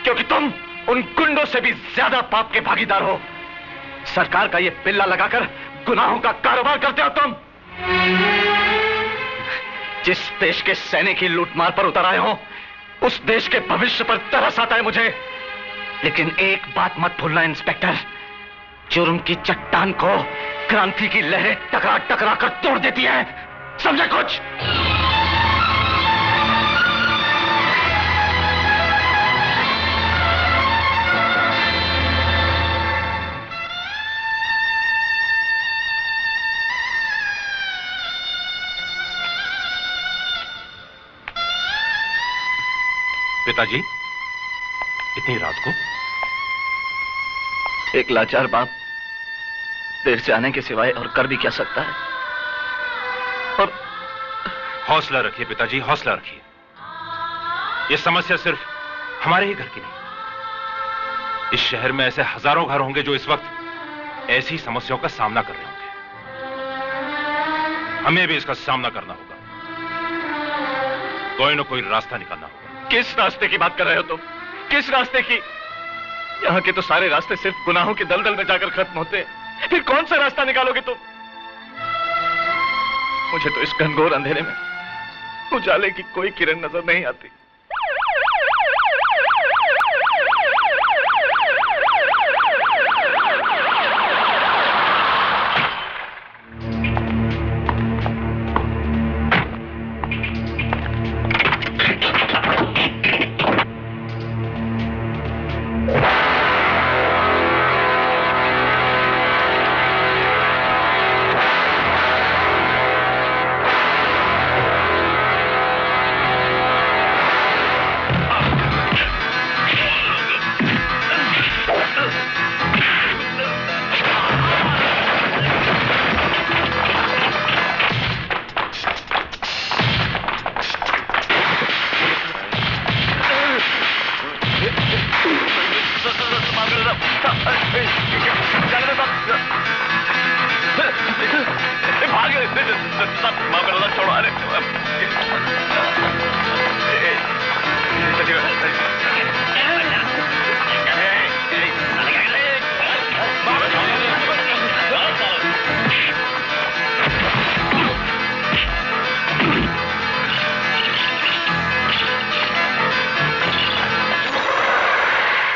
क्योंकि तुम उन गुंडों से भी ज्यादा पाप के भागीदार हो। सरकार का ये पिल्ला लगाकर गुनाहों का कारोबार करते हो तुम। जिस देश के सैनिक की लूटमार पर उतर आए हो, उस देश के भविष्य पर तरस आता है मुझे। लेकिन एक बात मत भूलना इंस्पेक्टर, जुर्म की चट्टान को क्रांति की लहरें टकरा टकरा कर तोड़ देती है। समझे कुछ? पिताजी, इतनी रात को? एक लाचार बाप देर से आने के सिवाय और कर भी क्या सकता है? और हौसला रखिए पिताजी, हौसला रखिए। यह समस्या सिर्फ हमारे ही घर की नहीं, इस शहर में ऐसे हजारों घर होंगे जो इस वक्त ऐसी समस्याओं का सामना कर रहे होंगे। हमें भी इसका सामना करना होगा, कोई ना कोई रास्ता निकालना होगा। किस रास्ते की बात कर रहे हो तुम? किस रास्ते की? यहाँ के तो सारे रास्ते सिर्फ गुनाहों के दलदल में जाकर खत्म होते हैं। फिर कौन सा रास्ता निकालोगे तुम? मुझे तो इस घनघोर अंधेरे में उजाले की कोई किरण नजर नहीं आती।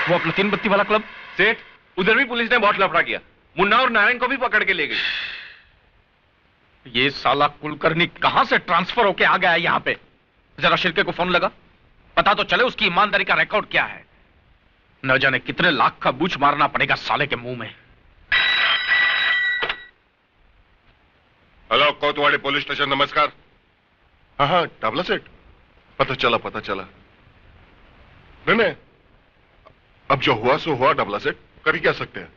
वो अपना 3 बत्ती वाला क्लब? सेठ, उधर भी पुलिस ने बहुत लफड़ा किया। मुन्ना और नारायण को भी पकड़ के ले गई। ये साला कुलकर्णी कहां से ट्रांसफर होके आ गया है यहां पे? जरा शिर्के को फोन लगा, पता तो चले उसकी ईमानदारी का रिकॉर्ड क्या है। न जाने कितने लाख का बूच मारना पड़ेगा साले के मुंह में। हेलो, कोतवाड़ी पुलिस स्टेशन, नमस्कार। हाँ हाँ, डाबला सेठ, पता चला पता चला। नहीं, अब जो हुआ सो हुआ डाबला सेठ, कर ही क्या सकते हैं।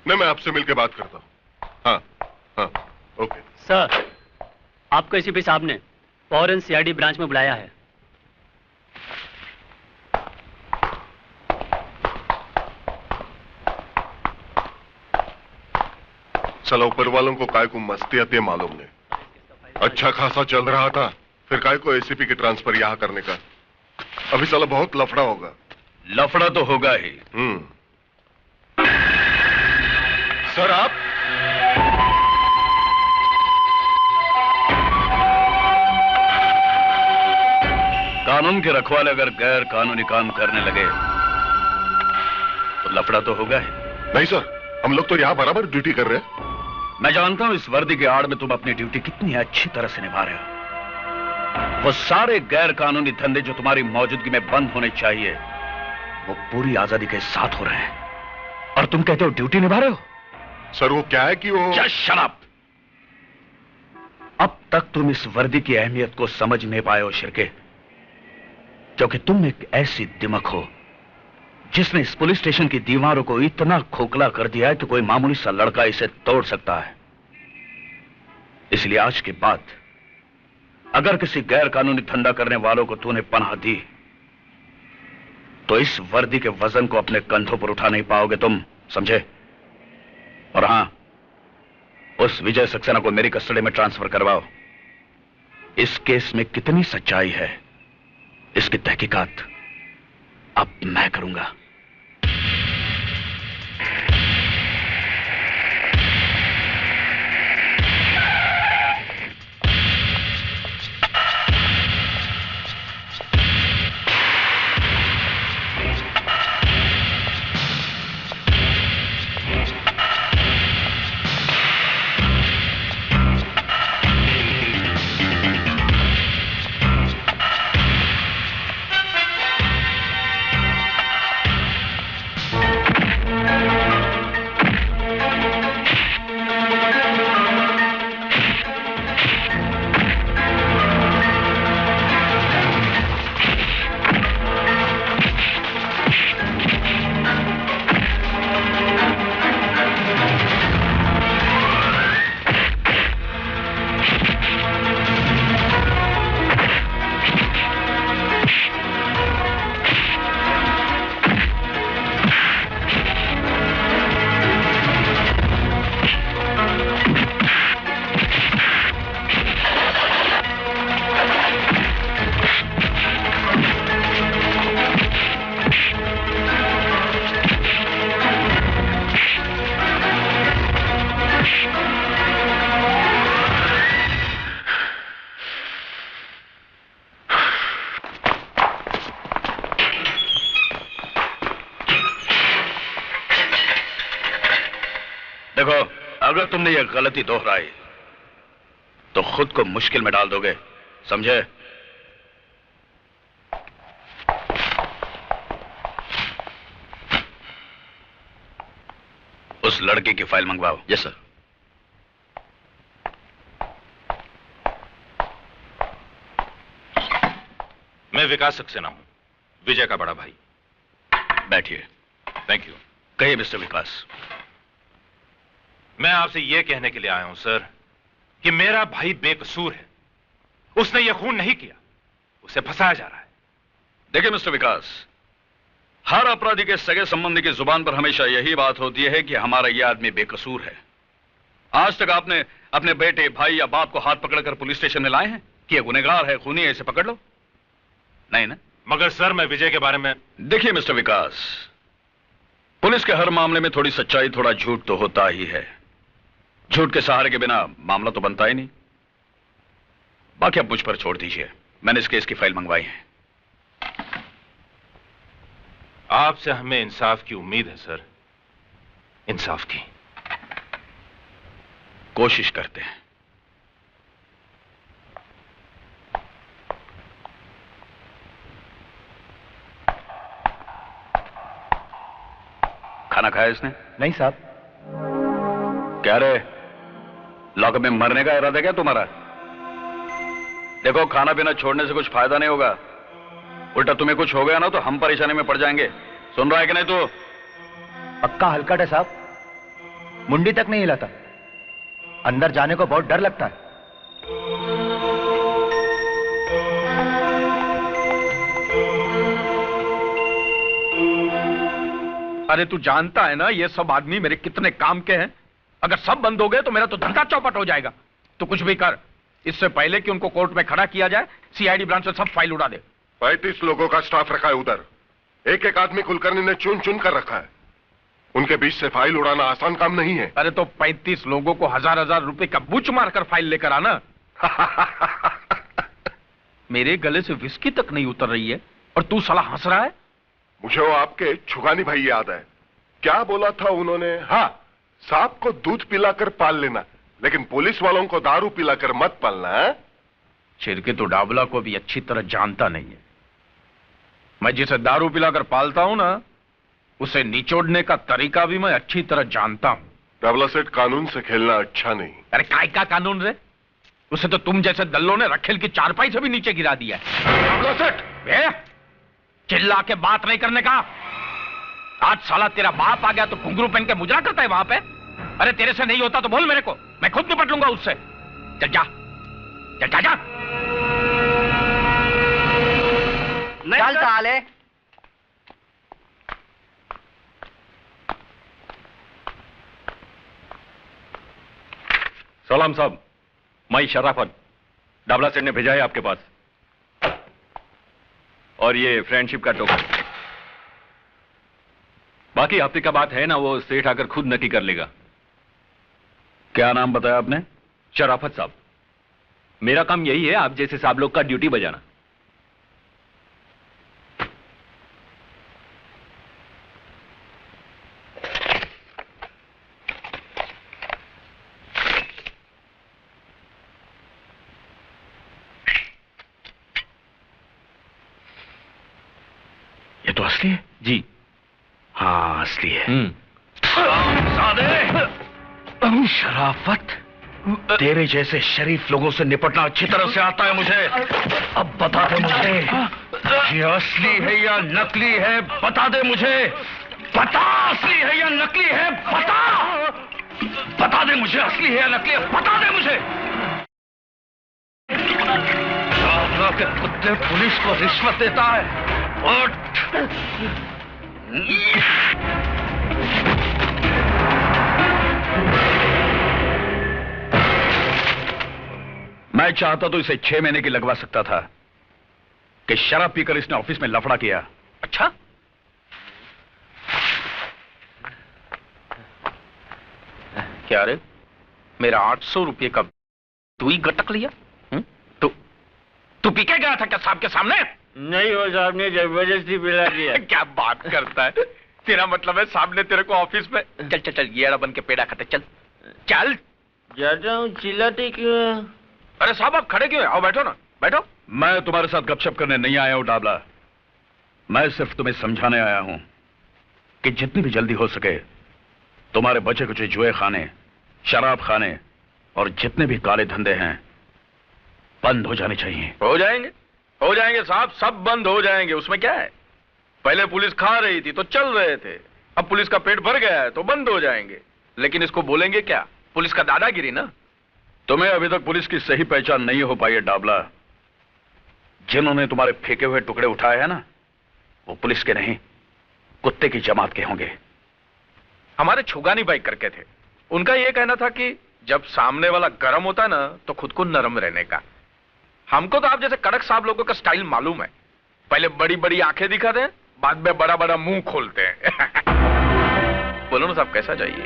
नहीं, मैं आपसे मिलकर बात करता हूं। हाँ हाँ, ओके। सर, आपको एसीपी साहब ने फौरन सीआईडी ब्रांच में बुलाया है। साला ऊपर वालों को काय को मस्ती आती है मालूम नहीं। अच्छा खासा चल रहा था, फिर काय को एसीपी की ट्रांसफर यहां करने का। अभी साला बहुत लफड़ा होगा। लफड़ा तो होगा ही। सर आप कानून के रखवाले अगर गैर कानूनी काम करने लगे तो लफड़ा तो होगा ही। नहीं सर, हम लोग तो यहाँ बराबर ड्यूटी कर रहे हैं। मैं जानता हूं इस वर्दी के आड़ में तुम अपनी ड्यूटी कितनी अच्छी तरह से निभा रहे हो। वो सारे गैर कानूनी धंधे जो तुम्हारी मौजूदगी में बंद होने चाहिए वो पूरी आजादी के साथ हो रहे हैं और तुम कहते हो ड्यूटी निभा रहे हो। सर वो क्या है कि वो शट अप। अब तक तुम इस वर्दी की अहमियत को समझ नहीं पाए हो शिरके, क्योंकि तुम एक ऐसी दिमक हो जिसने इस पुलिस स्टेशन की दीवारों को इतना खोखला कर दिया है कि कोई मामूली सा लड़का इसे तोड़ सकता है। इसलिए आज के बाद अगर किसी गैर कानूनी धंधा करने वालों को तूने पनाह दी तो इस वर्दी के वजन को अपने कंधों पर उठा नहीं पाओगे तुम, समझे? और हां, उस विजय सक्सेना को मेरी कस्टडी में ट्रांसफर करवाओ। इस केस में कितनी सच्चाई है इसकी तहकीकात अब मैं करूंगा। अगर तुमने यह गलती दोहराई तो खुद को मुश्किल में डाल दोगे, समझे? उस लड़के की फाइल मंगवाओ। Yes sir. मैं विकास सक्सेना हूं, विजय का बड़ा भाई। बैठिए। Thank you. कहिए मिस्टर विकास। मैं आपसे यह कहने के लिए आया हूं सर कि मेरा भाई बेकसूर है। उसने यह खून नहीं किया, उसे फंसाया जा रहा है। देखिए मिस्टर विकास, हर अपराधी के सगे संबंधी की जुबान पर हमेशा यही बात होती है कि हमारा यह आदमी बेकसूर है। आज तक आपने अपने बेटे, भाई या बाप को हाथ पकड़कर पुलिस स्टेशन में लाए हैं कि यह गुनहगार है, खूनी है, इसे पकड़ लो? नहीं ना? मगर सर मैं विजय के बारे में। देखिए मिस्टर विकास, पुलिस के हर मामले में थोड़ी सच्चाई, थोड़ा झूठ तो होता ही है। झूठ के सहारे के बिना मामला तो बनता ही नहीं। बाकी आप मुझ पर छोड़ दीजिए, मैंने इस केस की फाइल मंगवाई है। आपसे हमें इंसाफ की उम्मीद है सर, इंसाफ की। कोशिश करते हैं। खाना खाया इसने? नहीं साहब। क्या रे, लॉकअप में मरने का इरादा क्या तुम्हारा? देखो, खाना पीना छोड़ने से कुछ फायदा नहीं होगा, उल्टा तुम्हें कुछ हो गया ना तो हम परेशानी में पड़ जाएंगे। सुन रहा है कि नहीं तू? पक्का हलकट है साहब, मुंडी तक नहीं हिलाता। अंदर जाने को बहुत डर लगता है। अरे तू जानता है ना ये सब आदमी मेरे कितने काम के हैं? अगर सब बंद हो गए तो मेरा तो धंधा चौपट हो जाएगा। तो कुछ भी कर, इससे पहले कि उनको कोर्ट में खड़ा किया जाए, सीआईडी ब्रांच से सब फाइल उड़ा दे। 35 लोगों का स्टाफ रखा है उधर, एक एक आदमी कुलकर्णी ने चुन चुन कर रखा है। उनके बीच से फाइल उड़ाना आसान काम नहीं है। अरे तो 35 लोगों को हजार रुपए का बुच मारकर फाइल लेकर आना। मेरे गले से विस्की तक नहीं उतर रही है और तू साला हंस रहा है। मुझे वो आपके छुगानी भाई याद है, क्या बोला था उन्होंने? हाँ, सांप को दूध पिलाकर पाल लेना, लेकिन पुलिस वालों को दारू पिलाकर मत पालना है? छिरके तो डाबला को भी अच्छी तरह जानता नहीं है। मैं जिसे दारू पिलाकर पालता हूं ना, उसे निचोड़ने का तरीका भी मैं अच्छी तरह जानता हूं। डाबला सेठ, कानून से खेलना अच्छा नहीं। अरे काय का कानून रे? उसे तो तुम जैसे दल्लों ने रखेल की चारपाई से भी नीचे गिरा दिया है। डाबला सेठ, चिल्ला के बात नहीं करने का। आज साला तेरा बाप आ गया तो घुंघरू पहन के मुजरा करता है वहां पे। अरे तेरे से नहीं होता तो बोल मेरे को, मैं खुद निपट लूंगा उससे। चल जा, चल जा, जा। चल साले। सलाम साहब, मैं शराफत, डाबला सेठ ने भेजा है आपके पास। और ये फ्रेंडशिप का टोकन। बाकी हफ्ते का बात है ना, वो सेठ आकर खुद नक्की कर लेगा। क्या नाम बताया आपने? शराफत साहब। मेरा काम यही है, आप जैसे साहब लोग का ड्यूटी बजाना। ये तो असली है जी। हाँ, असली है। शराफत, तेरे जैसे शरीफ लोगों से निपटना अच्छी तरह से आता है मुझे। अब बता दे मुझे, ये असली है या नकली है? बता दे मुझे, बता, असली है या नकली है? बता, बता दे मुझे, असली है या नकली है? बता दे मुझे। के कुत्ते पुलिस को रिश्वत देता है। उठ। मैं चाहता तो इसे 6 महीने की लगवा सकता था कि शराब पीकर इसने ऑफिस में लफड़ा किया। अच्छा, क्या रे, मेरा 800 रुपये का तू ही गटक लिया? तू पी के गया था क्या साहब के सामने? नहीं, वो साहब ने जबरदस्ती पिला दिया। क्या बात करता है, तेरा मतलब है साहब ने तेरे को ऑफिस में? चल चल चल, येड़ा बन के पेड़ा खाते, चल चल। जाता हूँ, चिल्लाते क्यों? अरे साहब आप खड़े क्यों हैं? आओ बैठो ना, बैठो। मैं तुम्हारे साथ गपशप करने नहीं आया हूं डाबला, मैं सिर्फ तुम्हें समझाने आया हूं कि जितनी भी जल्दी हो सके तुम्हारे बचे कुचे जुए खाने, शराब खाने और जितने भी काले धंधे हैं बंद हो जाने चाहिए। हो जाएंगे साहब, सब बंद हो जाएंगे, उसमें क्या है? पहले पुलिस खा रही थी तो चल रहे थे, अब पुलिस का पेट भर गया है तो बंद हो जाएंगे। लेकिन इसको बोलेंगे क्या? पुलिस का दादागिरी ना। तुम्हें अभी तक पुलिस की सही पहचान नहीं हो पाई है डाबला। जिन्होंने तुम्हारे फेंके हुए टुकड़े उठाए हैं ना, वो पुलिस के नहीं, कुत्ते की जमात के होंगे। हमारे छुगानी भाई करके थे, उनका यह कहना था कि जब सामने वाला गर्म होता है ना तो खुद को नरम रहने का। हमको तो आप जैसे कड़क साहब लोगों का स्टाइल मालूम है, पहले बड़ी बड़ी आंखें दिखाते हैं, बाद में बड़ा बड़ा मुंह खोलते हैं। बोलो ना साहब, कैसा चाहिए?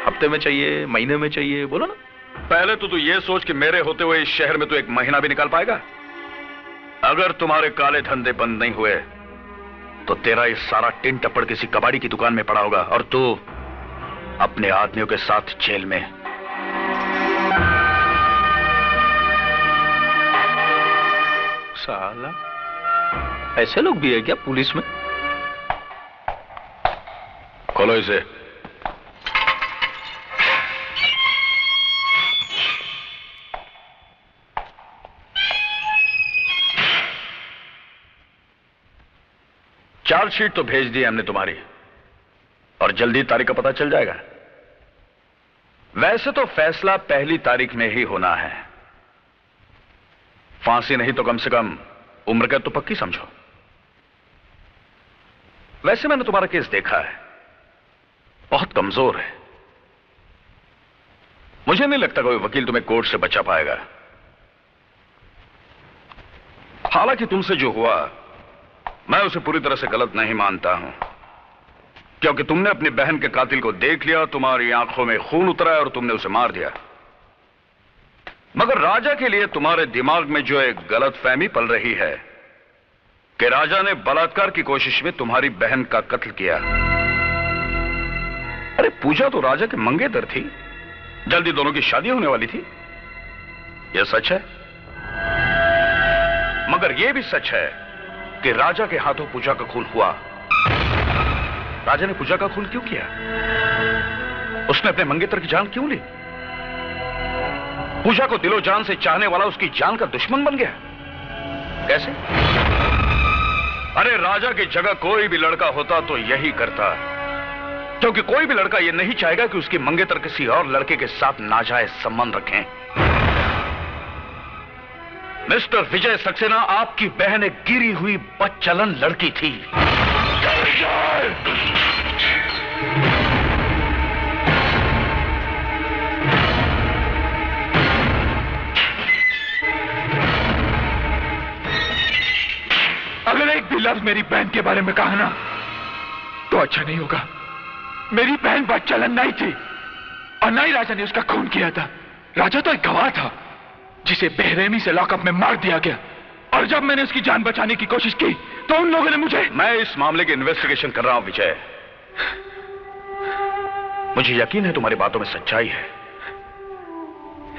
हफ्ते में चाहिए, महीने में चाहिए? बोलो ना। पहले तो तू ये सोच कि मेरे होते हुए इस शहर में तू 1 महीना भी निकाल पाएगा? अगर तुम्हारे काले धंधे बंद नहीं हुए तो तेरा ये सारा टिन टप्पड़ किसी कबाड़ी की दुकान में पड़ा होगा और तू अपने आदमियों के साथ जेल में। साला, ऐसे लोग भी है क्या पुलिस में? खोलो इसे। चार्जशीट तो भेज दी हमने तुम्हारी और जल्दी तारीख का पता चल जाएगा। वैसे तो फैसला 1 तारीख में ही होना है, फांसी नहीं तो कम से कम उम्र कैद तो पक्की समझो। वैसे मैंने तुम्हारा केस देखा है, बहुत कमजोर है, मुझे नहीं लगता कोई वकील तुम्हें कोर्ट से बचा पाएगा। हालांकि तुमसे जो हुआ मैं उसे पूरी तरह से गलत नहीं मानता हूं, क्योंकि तुमने अपनी बहन के कातिल को देख लिया, तुम्हारी आंखों में खून उतरा और तुमने उसे मार दिया। मगर राजा के लिए तुम्हारे दिमाग में जो एक गलतफहमी पल रही है कि राजा ने बलात्कार की कोशिश में तुम्हारी बहन का कत्ल किया। अरे पूजा तो राजा के मंगेतर थी, जल्दी दोनों की शादी होने वाली थी। यह सच है, मगर यह भी सच है कि राजा के हाथों पूजा का खून हुआ। राजा ने पूजा का खून क्यों किया? उसने अपने मंगेतर की जान क्यों ली? पूजा को दिलो जान से चाहने वाला उसकी जान का दुश्मन बन गया। कैसे? अरे राजा की जगह कोई भी लड़का होता तो यही करता, क्योंकि कोई भी लड़का यह नहीं चाहेगा कि उसकी मंगेतर किसी और लड़के के साथ नाजायज संबंध रखें। मिस्टर विजय सक्सेना, आपकी बहन एक गिरी हुई बदचलन लड़की थी। अगर एक भी लफ्ज मेरी बहन के बारे में कहा ना तो अच्छा नहीं होगा। मेरी बहन बदचलन नहीं थी और ना ही राजा ने उसका खून किया था। राजा तो एक गवाह था जिसे बेरहमी से लॉकअप में मार दिया गया, और जब मैंने उसकी जान बचाने की कोशिश की तो उन लोगों ने मुझे। मैं इस मामले की इन्वेस्टिगेशन कर रहा हूं विजय। मुझे यकीन है तुम्हारी बातों में सच्चाई है,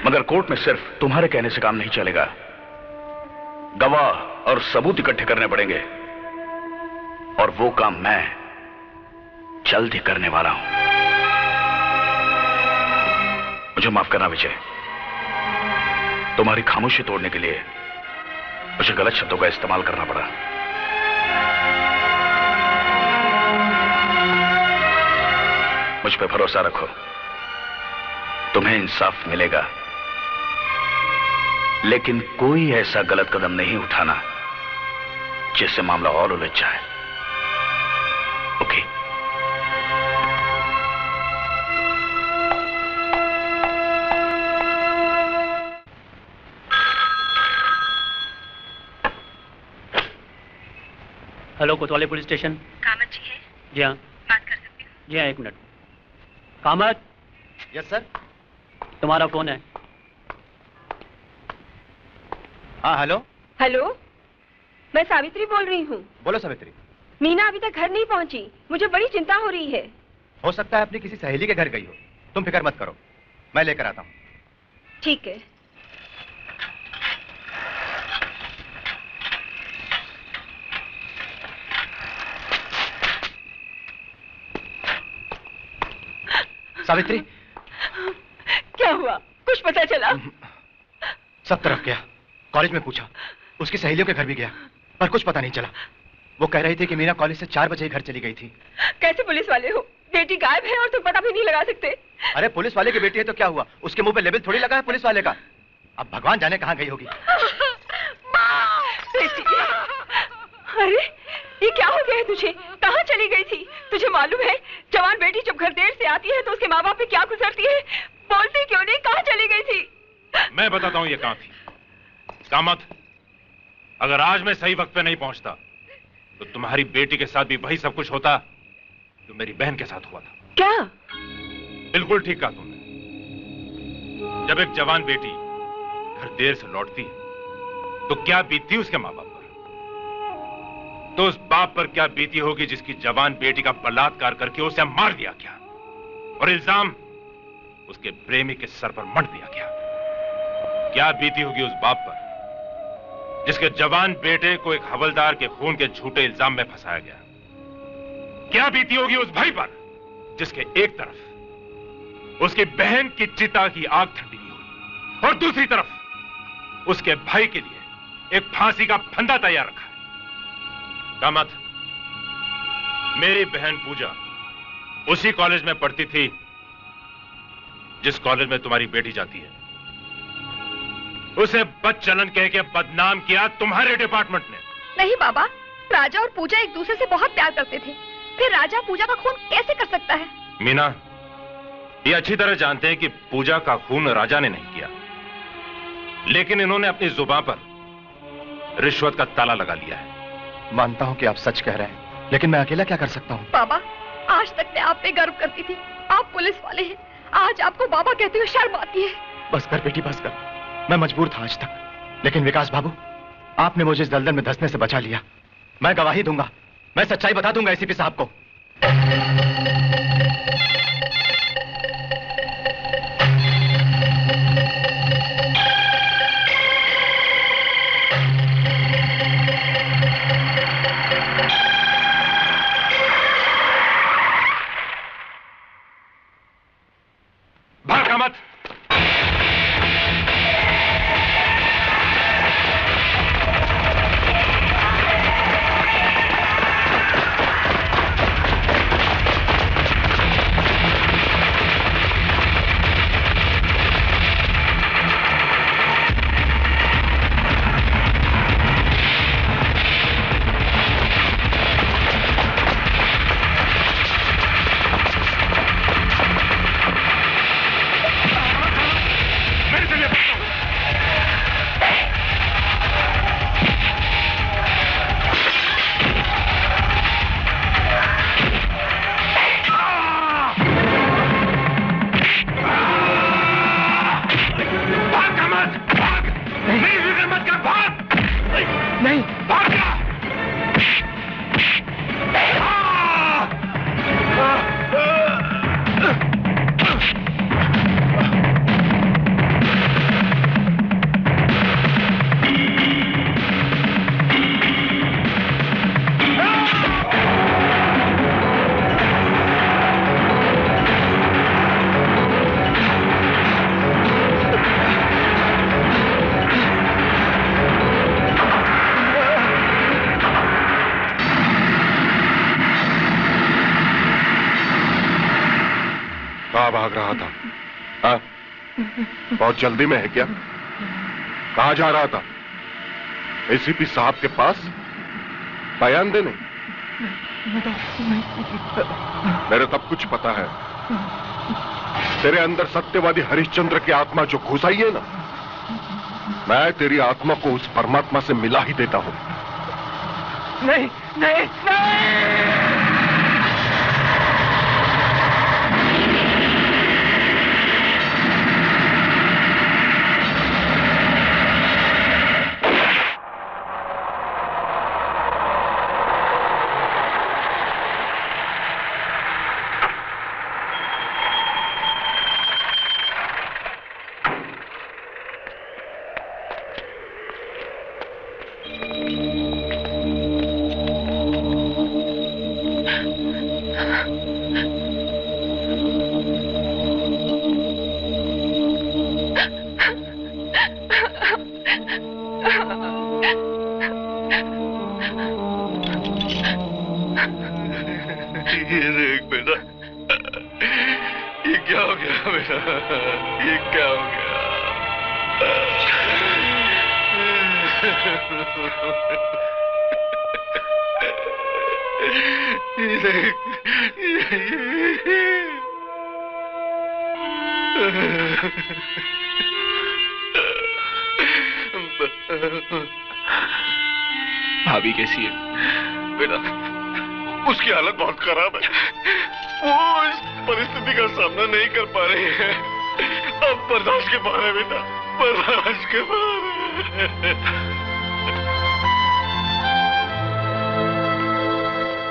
मगर कोर्ट में सिर्फ तुम्हारे कहने से काम नहीं चलेगा। गवाह और सबूत इकट्ठे करने पड़ेंगे, और वो काम मैं जल्द ही करने वाला हूं। मुझे माफ करना विजय, तुम्हारी खामोशी तोड़ने के लिए मुझे गलत शब्दों का इस्तेमाल करना पड़ा। मुझ पे भरोसा रखो, तुम्हें इंसाफ मिलेगा, लेकिन कोई ऐसा गलत कदम नहीं उठाना जिससे मामला और उलझ जाए। ओके? हेलो, कोतवाली पुलिस स्टेशन। कामत जी है? जी हाँ। बात कर सकती हूँ? जी हाँ, एक मिनट। कामत। Yes sir. तुम्हारा कौन है? हाँ हेलो। हेलो, मैं सावित्री बोल रही हूँ। बोलो सावित्री। मीना अभी तक घर नहीं पहुँची, मुझे बड़ी चिंता हो रही है। हो सकता है अपनी किसी सहेली के घर गई हो, तुम फिक्र मत करो, मैं लेकर आता हूँ। ठीक है। सावित्री, क्या हुआ? कुछ पता चला? सब तरफ गया, कॉलेज में पूछा, उसकी सहेलियों के घर भी गया, पर कुछ पता नहीं चला। वो कह रही थी कि मीना कॉलेज से 4 बजे घर चली गई थी। कैसे पुलिस वाले हो? बेटी गायब है और तुम पता भी नहीं लगा सकते। अरे पुलिस वाले की बेटी है तो क्या हुआ, उसके मुंह पे लेबल थोड़ी लगा है पुलिस वाले का। अब भगवान जाने कहाँ गई होगी। बेटी, अरे ये क्या हो गया है तुझे? कहाँ चली गई थी? तुझे मालूम है जवान बेटी जब घर देर से आती है तो उसके माँ बाप पे क्या गुजरती है? बोलती क्यों नहीं? कहाँ चली गई थी? मैं बताता हूँ ये कहाँ थी। कामत, अगर आज मैं सही वक्त पे नहीं पहुंचता तो तुम्हारी बेटी के साथ भी वही सब कुछ होता जो मेरी बहन के साथ हुआ था। क्या? बिल्कुल ठीक कहा तुमने। जब एक जवान बेटी घर देर से लौटती है तो क्या बीतती उसके माँ बाप पर, तो उस बाप पर क्या बीती होगी जिसकी जवान बेटी का बलात्कार करके उसे मार दिया गया और इल्जाम उसके प्रेमी के सर पर मढ़ दिया गया। क्या बीती होगी उस बाप पर जिसके जवान बेटे को एक हवलदार के खून के झूठे इल्जाम में फंसाया गया। क्या बीती होगी उस भाई पर जिसके एक तरफ उसकी बहन की चिता की आग ठंडी हुई और दूसरी तरफ उसके भाई के लिए एक फांसी का फंदा तैयार रखा है। कामत, मेरी बहन पूजा उसी कॉलेज में पढ़ती थी जिस कॉलेज में तुम्हारी बेटी जाती है। उसे बदचलन कह के बदनाम किया तुम्हारे डिपार्टमेंट ने। नहीं बाबा, राजा और पूजा एक दूसरे से बहुत प्यार करते थे, फिर राजा पूजा का खून कैसे कर सकता है? मीना, ये अच्छी तरह जानते हैं कि पूजा का खून राजा ने नहीं किया, लेकिन इन्होंने अपनी जुबान पर रिश्वत का ताला लगा लिया है। मानता हूं कि आप सच कह रहे हैं, लेकिन मैं अकेला क्या कर सकता हूं? बाबा, आज तक मैं आप पे गर्व करती थी। आप पुलिस वाले हैं, आज आपको बाबा कहते हुए शर्म आती है। बस कर बेटी, बस कर। मैं मजबूर था आज तक, लेकिन विकास बाबू, आपने मुझे इस दलदल में धंसने से बचा लिया। मैं गवाही दूंगा, मैं सच्चाई बता दूंगा एसीपी साहब को। भागा मत। भाग रहा था? हाँ? बहुत जल्दी में है क्या? कहां जा रहा था? एसीपी साहब के पास बयान देने? मेरे सब कुछ पता है। तेरे अंदर सत्यवादी हरिश्चंद्र की आत्मा जो घुस आई है ना, मैं तेरी आत्मा को उस परमात्मा से मिला ही देता हूं। नहीं नहीं नहीं। भाभी कैसी है? बेटा, उसकी हालत बहुत खराब है। वो इस परिस्थिति का सामना नहीं कर पा रही है। अब बर्दाश्त के बाहर है बेटा, बर्दाश्त के बाहर है।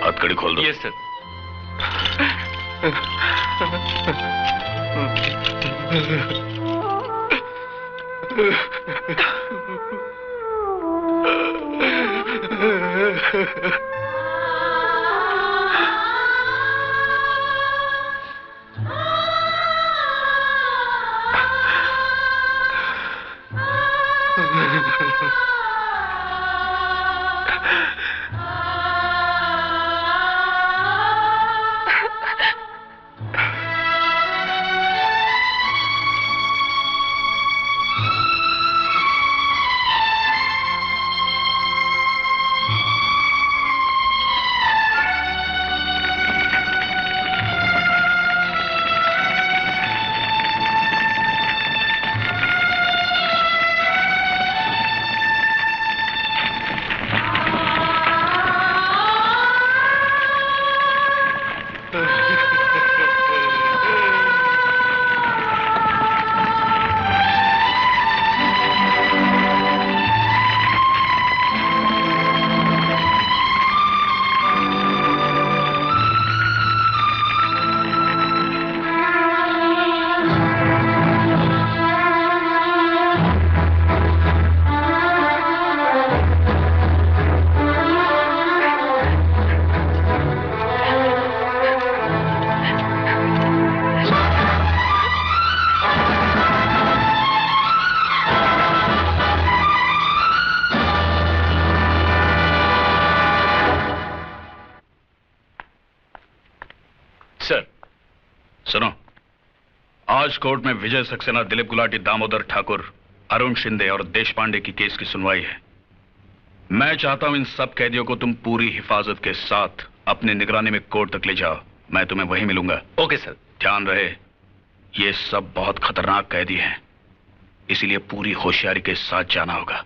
हथकड़ी खोल दो। Yes sir. सुनो, आज कोर्ट में विजय सक्सेना, दिलीप गुलाटी, दामोदर ठाकुर, अरुण शिंदे और देश पांडे की केस की सुनवाई है। मैं चाहता हूं इन सब कैदियों को तुम पूरी हिफाजत के साथ अपनी निगरानी में कोर्ट तक ले जाओ। मैं तुम्हें वहीं मिलूंगा। Okay sir. ध्यान रहे, ये सब बहुत खतरनाक कैदी हैं, इसीलिए पूरी होशियारी के साथ जाना होगा।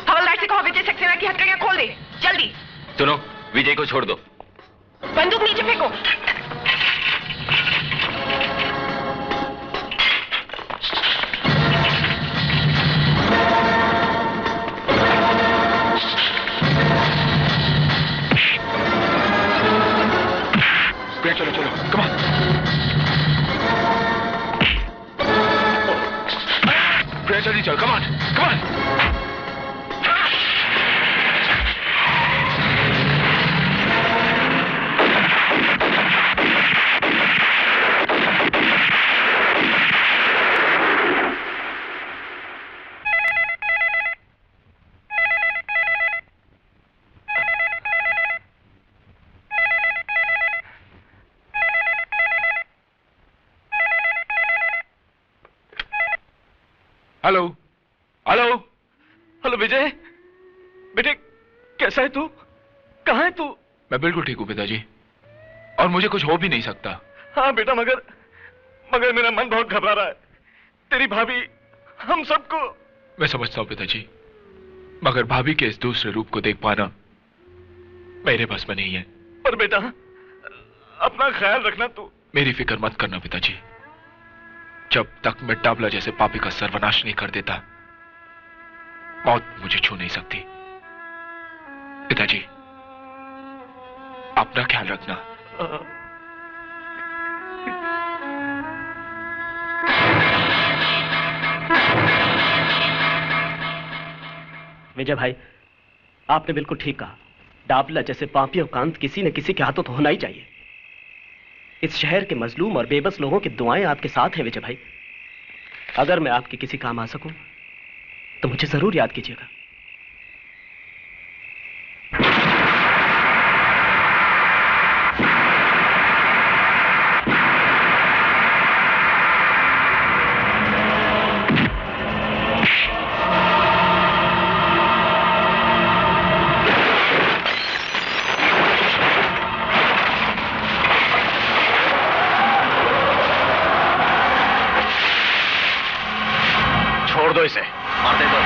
हवलदार से कहो विजय सक्सेना की हथकड़ियां खोल दे, जल्दी। सुनो, विजय को छोड़ दो। बंदूक नीचे फेंको। चलो चलो, कम ऑन। जल्दी चलो, come on, come on. Hello hello hello Vijay, बेटे कैसा है तू? कहाँ है तू? मैं बिल्कुल ठीक हूँ पिताजी, और मुझे कुछ हो भी नहीं सकता। हाँ बेटा, मगर मेरा मन बहुत घबरा रहा है। तेरी भाभी हम सबको। मैं समझता हूँ पिताजी, मगर भाभी के इस दूसरे रूप को देख पाना मेरे बस में नहीं है। पर बेटा अपना ख्याल रखना तू। मेरी फिक्र मत करना पिताजी, जब तक मैं डाबला जैसे पापी का सर्वनाश नहीं कर देता, मौत मुझे छू नहीं सकती। पिताजी अपना ख्याल रखना। विजय भाई, आपने बिल्कुल ठीक कहा। डाबला जैसे पापियों का अंत किसी न किसी के हाथों तो होना ही चाहिए। इस शहर के मजलूम और बेबस लोगों की दुआएं आपके साथ हैं विजय भाई। अगर मैं आपके किसी काम आ सकूं तो मुझे जरूर याद कीजिएगा। छोड़ दो इसे, मार दे दो।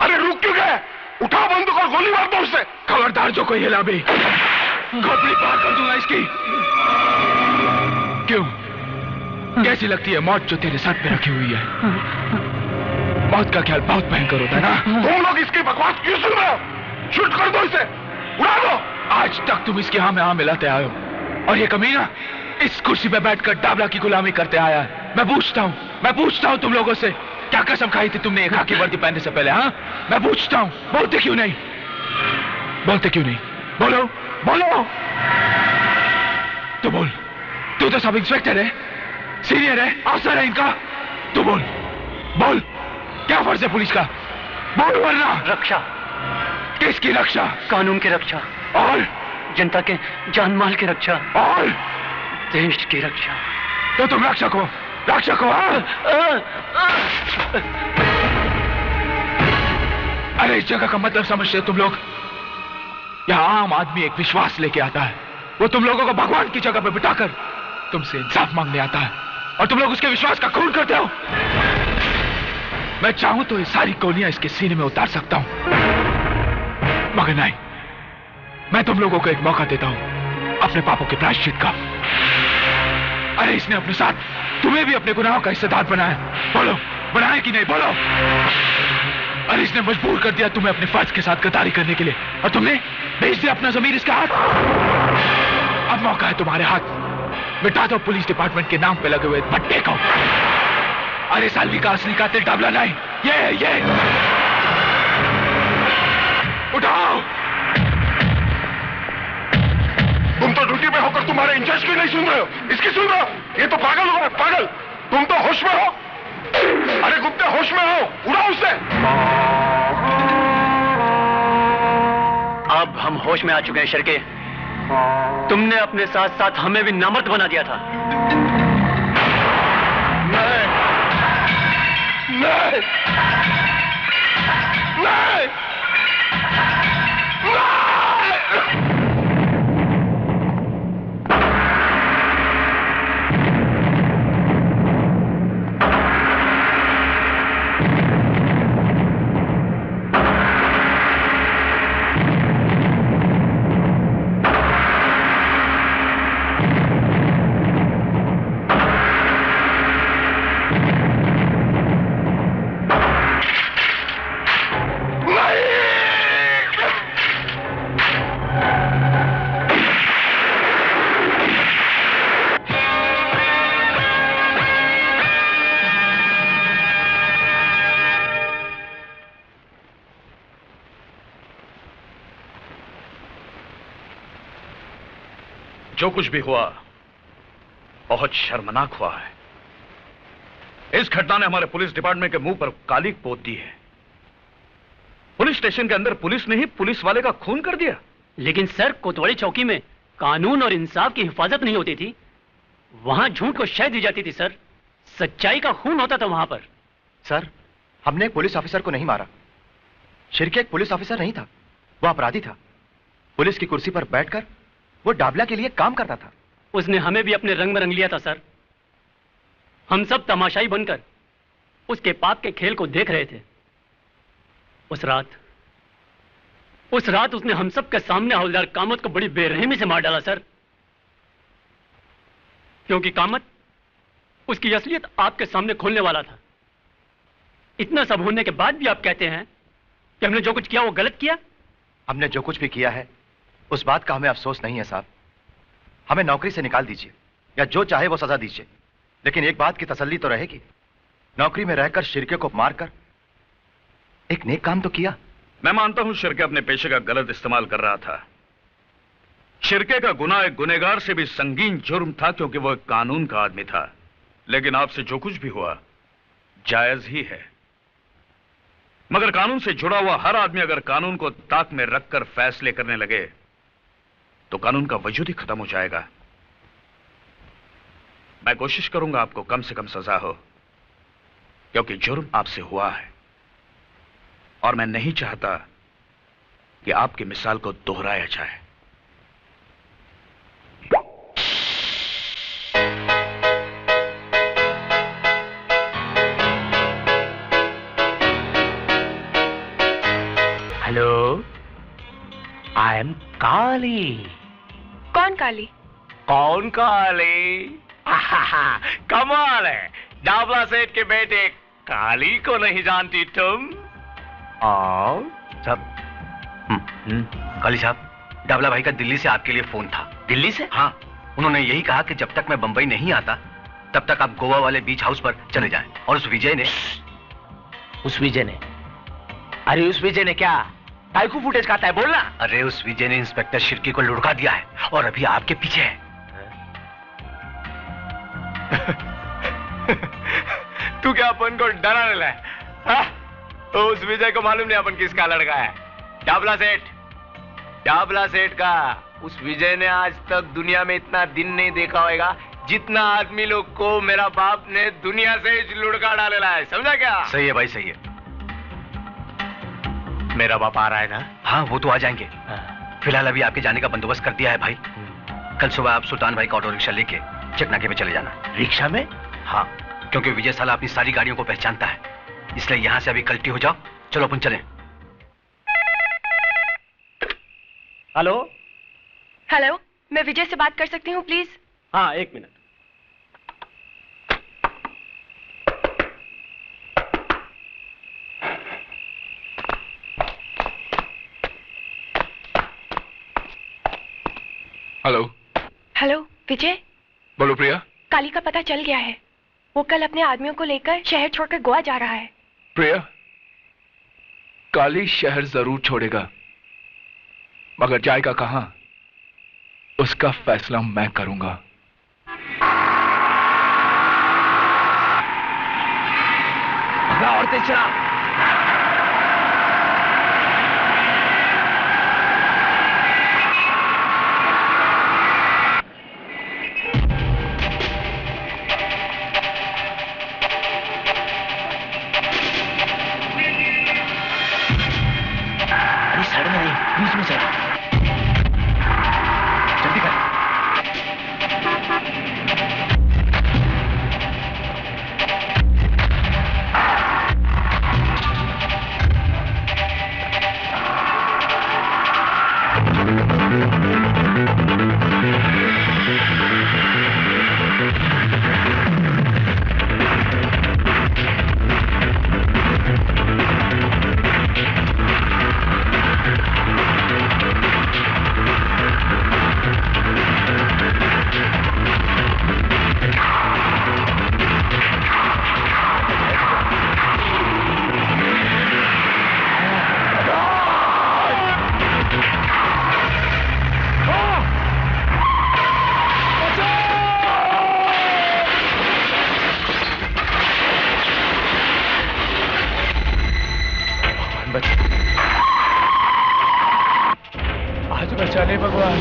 अरे रुक क्यों गए? उठा बंदूक और गोली मार दो उससे। खबरदार, जो कोई हिला भी खोपड़ी पार कर दूंगा इसकी। क्यों, कैसी लगती है मौत जो तेरे सर पे रखी हुई है? मौत का ख्याल बहुत भयंकर होता है ना? तुम लोग इसकी बकवास क्यों सुन रहे हो? शूट कर दो इसे, उड़ा दो। आज तक तुम इसके हाँ में हाँ मिलाते आए हो, और ये कमीना इस कुर्सी पे बैठकर डाबला की गुलामी करते आया है। मैं पूछता हूँ तुम लोगों से, क्या कसम खाई थी तुमने एक खाकी वर्दी पहनने से पहले? हाँ, मैं पूछता हूँ, बोलते क्यों नहीं? बोलो बोलो, तो बोल। तू तो सब इंस्पेक्टर है, सीनियर है, अफसर है इनका। तू बोल, क्या फर्ज है पुलिस का? बोल, वरना। रक्षा। किसकी रक्षा? कानून की रक्षा। और जनता के जान माल की रक्षा। और देश की रक्षा। तो तुम रक्षक हो? अरे इस जगह का मतलब समझते हो तुम लोग? यहाँ आम आदमी एक विश्वास लेके आता है, वो तुम लोगों को भगवान की जगह पे बिठाकर तुमसे इंसाफ मांगने आता है, और तुम लोग उसके विश्वास का खून करते हो। मैं चाहूं तो ये सारी गोलियां इसके सीने में उतार सकता हूं, मगर नहीं, मैं तुम लोगों को एक मौका देता हूं अपने पापों के प्रायश्चित का। अरे इसने अपने साथ तुम्हें भी अपने गुनाहों का हिस्सेदार बनाया। बोलो, बनाया कि नहीं? बोलो। अरे इसने मजबूर कर दिया तुम्हें अपने फर्ज के साथ गद्दारी करने के लिए, और तुमने भेज दिया अपना ज़मीर इसके हाथ। अब मौका है तुम्हारे हाथ, मिटा दो पुलिस डिपार्टमेंट के नाम पे लगे हुए भट्टे को। अरे सालवी का असली कातिल डाबला नहीं, ये उठाओ। तुम तो ड्यूटी पे होकर तुम्हारे इंचार्ज की नहीं सुन रहे हो, इसकी सुन रहे हो? ये तो पागल हो गए, पागल। तुम तो होश में हो। अरे गुप्ते, होश में हो, उड़ाओ उसे। अब हम होश में आ चुके हैं शर्के। तुमने अपने साथ साथ हमें भी नामर्द बना दिया था। नहीं। जो कुछ भी हुआ बहुत शर्मनाक हुआ है। इस घटना ने हमारे पुलिस डिपार्टमेंट के मुंह पर काली पोत दी है। पुलिस स्टेशन के अंदर पुलिस ने ही पुलिस वाले का खून कर दिया। लेकिन सर, कोतवाली चौकी में कानून और इंसाफ की हिफाजत नहीं होती थी, वहां झूठ को शह दी जाती थी सर। सच्चाई का खून होता था वहां पर। सर, हमने एक पुलिस ऑफिसर को नहीं मारा। शिर्के एक पुलिस ऑफिसर नहीं था, वो अपराधी था। पुलिस की कुर्सी पर बैठकर वो डाबला के लिए काम करता था। उसने हमें भी अपने रंग में रंग लिया था सर। हम सब तमाशाई बनकर उसके पाप के खेल को देख रहे थे। उस रात उसने हम सब के सामने हवलदार कामत को बड़ी बेरहमी से मार डाला सर। क्योंकि कामत उसकी असलियत आपके सामने खोलने वाला था। इतना सब होने के बाद भी आप कहते हैं कि हमने जो कुछ किया वो गलत किया। हमने जो कुछ भी किया है उस बात का हमें अफसोस नहीं है साहब। हमें नौकरी से निकाल दीजिए या जो चाहे वो सजा दीजिए, लेकिन एक बात की तसल्ली तो रहेगी, नौकरी में रहकर शिर्के को मारकर एक नेक काम तो किया। मैं मानता हूं शिर्के अपने पेशे का गलत इस्तेमाल कर रहा था। शिर्के का गुनाह एक गुनहगार से भी संगीन जुर्म था, क्योंकि वो एक कानून का आदमी था। लेकिन आपसे जो कुछ भी हुआ जायज ही है। मगर कानून से जुड़ा हुआ हर आदमी अगर कानून को ताक में रखकर फैसले करने लगे तो कानून का वजूद ही खत्म हो जाएगा। मैं कोशिश करूंगा आपको कम से कम सजा हो, क्योंकि जुर्म आपसे हुआ है और मैं नहीं चाहता कि आपकी मिसाल को दोहराया जाए। हेलो, आई एम काली। कौन काली? कौन काली? कमाल है, डाबला सेठ के बेटे काली को नहीं जानती तुम? और सब काली साहब, डाबला भाई का दिल्ली से आपके लिए फोन था। दिल्ली से? हाँ, उन्होंने यही कहा कि जब तक मैं बंबई नहीं आता तब तक आप गोवा वाले बीच हाउस पर चले जाएं। और उस विजय ने अरे उस विजय ने क्या टाइकू फुटेज खाता है, बोलना। अरे उस विजय ने इंस्पेक्टर शिर्के को लुढ़का दिया है और अभी आपके पीछे है। तू क्या अपन को डराने लगा? तो उस विजय को मालूम नहीं अपन किसका लड़का है। डाबला सेठ का उस विजय ने आज तक दुनिया में इतना दिन नहीं देखा होगा जितना आदमी लोग को मेरा बाप ने दुनिया से लुढ़का डालेला है। समझा क्या? सही है भाई, सही है। मेरा बाप आ रहा है ना? हाँ, वो तो आ जाएंगे। फिलहाल अभी आपके जाने का बंदोबस्त कर दिया है भाई। कल सुबह आप सुल्तान भाई का ऑटो रिक्शा लेके चकनाके पे चले जाना। रिक्शा में? हाँ, क्योंकि विजय साला अपनी सारी गाड़ियों को पहचानता है, इसलिए यहां से अभी कल्टी हो जाओ। चलो अपन चलें। हेलो हेलो, मैं विजय से बात कर सकती हूँ प्लीज? हाँ, एक मिनट। हेलो हेलो विजय। बोलो प्रिया। काली का पता चल गया है। वो कल अपने आदमियों को लेकर शहर छोड़कर गोवा जा रहा है। प्रिया, काली शहर जरूर छोड़ेगा, मगर जाएगा कहां उसका फैसला मैं करूंगा। और तेज चला। बीच में चला। जल्दी कर। आज बचा ले भगवान।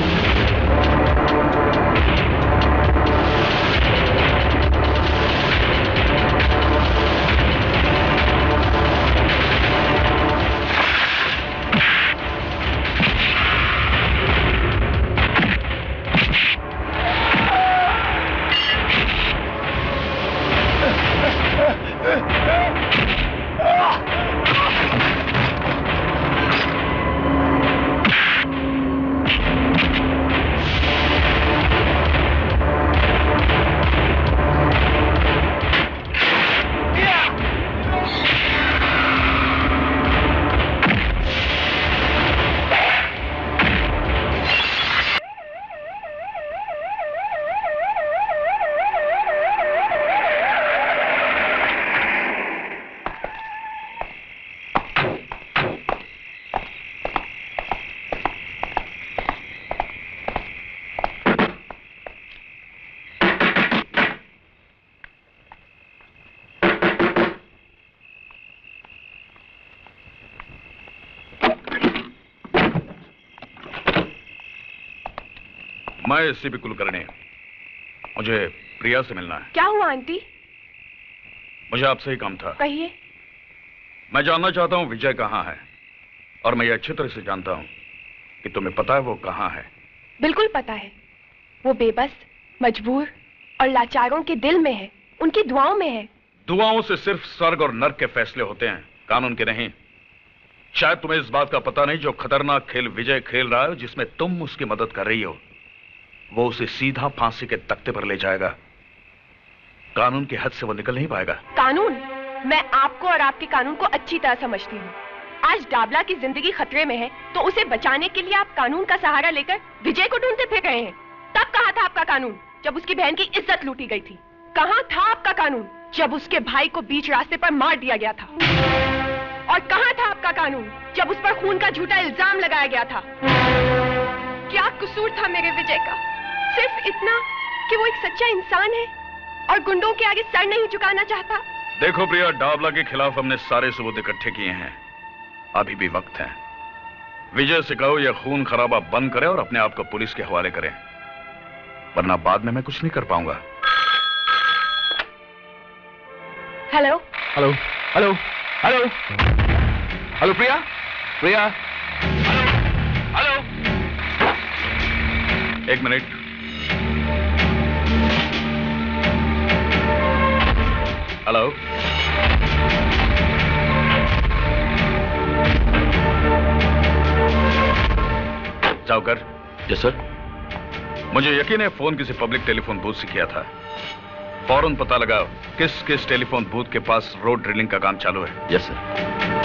मैं एससीपी कुलकर्णी, मुझे प्रिया से मिलना है। क्या हुआ आंटी? मुझे आपसे ही काम था। कहिए। मैं जानना चाहता हूं विजय कहां है, और मैं ये अच्छी तरह से जानता हूं कि तुम्हें पता है वो कहां है। बिल्कुल पता है। वो बेबस, मजबूर और लाचारों के दिल में है, उनकी दुआओं में है। दुआओं से सिर्फ स्वर्ग और नर्क के फैसले होते हैं, कानून के नहीं। शायद तुम्हें इस बात का पता नहीं, जो खतरनाक खेल विजय खेल रहा है, जिसमें तुम उसकी मदद कर रही हो, वो उसे सीधा फांसी के तख्ते पर ले जाएगा। कानून के हद से वो निकल नहीं पाएगा। कानून? मैं आपको और आपके कानून को अच्छी तरह समझती हूँ। आज डाबला की जिंदगी खतरे में है, तो उसे बचाने के लिए आप कानून का सहारा लेकर विजय को ढूंढते फिर रहे हैं। तब कहाँ था आपका कानून, जब उसकी बहन की इज्जत लूटी गई थी? कहाँ था आपका कानून, जब उसके भाई को बीच रास्ते पर मार दिया गया था? और कहाँ था आपका कानून, जब उस पर खून का झूठा इल्जाम लगाया गया था? क्या कसूर था मेरे विजय का? सिर्फ इतना कि वो एक सच्चा इंसान है और गुंडों के आगे सर नहीं झुकाना चाहता। देखो प्रिया, डाबला के खिलाफ हमने सारे सबूत इकट्ठे किए हैं, अभी भी वक्त है। विजय से कहो यह खून खराबा बंद करे और अपने आप को पुलिस के हवाले करे, वरना बाद में मैं कुछ नहीं कर पाऊंगा। Hello hello hello hello hello Priya, Priya, hello, एक मिनट। हेलो, जाओकर। Yes sir. मुझे यकीन है फोन किसी पब्लिक टेलीफोन बूथ से किया था। फौरन पता लगाओ किस किस टेलीफोन बूथ के पास रोड ड्रिलिंग का काम चालू है। Yes sir.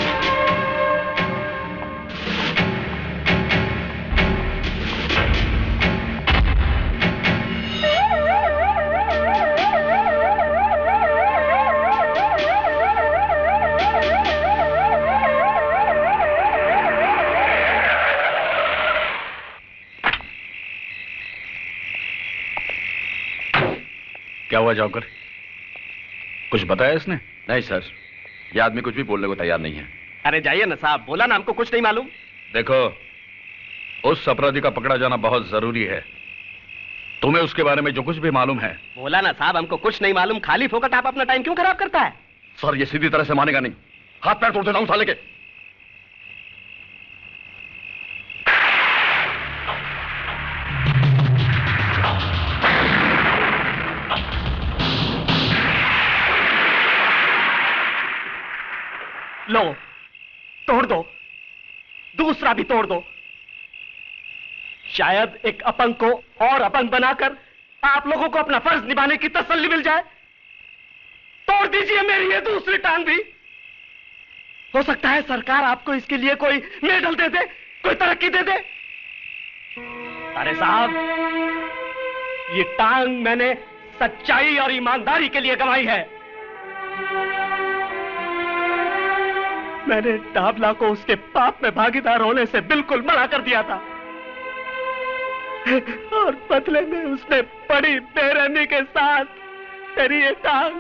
क्या हुआ जाकर? कुछ बताया इसने? नहीं सर, ये आदमी कुछ भी बोलने को तैयार नहीं है। अरे जाइए ना साहब, बोला ना हमको कुछ नहीं मालूम। देखो, उस अपराधी का पकड़ा जाना बहुत जरूरी है। तुम्हें उसके बारे में जो कुछ भी मालूम है। बोला ना साहब, हमको कुछ नहीं मालूम। खाली फोकट आप अपना टाइम क्यों खराब करता है? सर ये सीधी तरह से मानेगा नहीं, हाथ पैर तोड़ देता हूं साले के। लो, तोड़ दो, दूसरा भी तोड़ दो। शायद एक अपंग को और अपंग बनाकर आप लोगों को अपना फर्ज निभाने की तसल्ली मिल जाए। तोड़ दीजिए मेरी ये दूसरी टांग भी। हो सकता है सरकार आपको इसके लिए कोई मेडल दे दे, कोई तरक्की दे दे। अरे साहब, ये टांग मैंने सच्चाई और ईमानदारी के लिए गंवाई है। मैंने डाबला को उसके पाप में भागीदार होने से बिल्कुल मना कर दिया था, और बदले में उसने बड़ी बेरहमी के साथ मेरी ये टांग।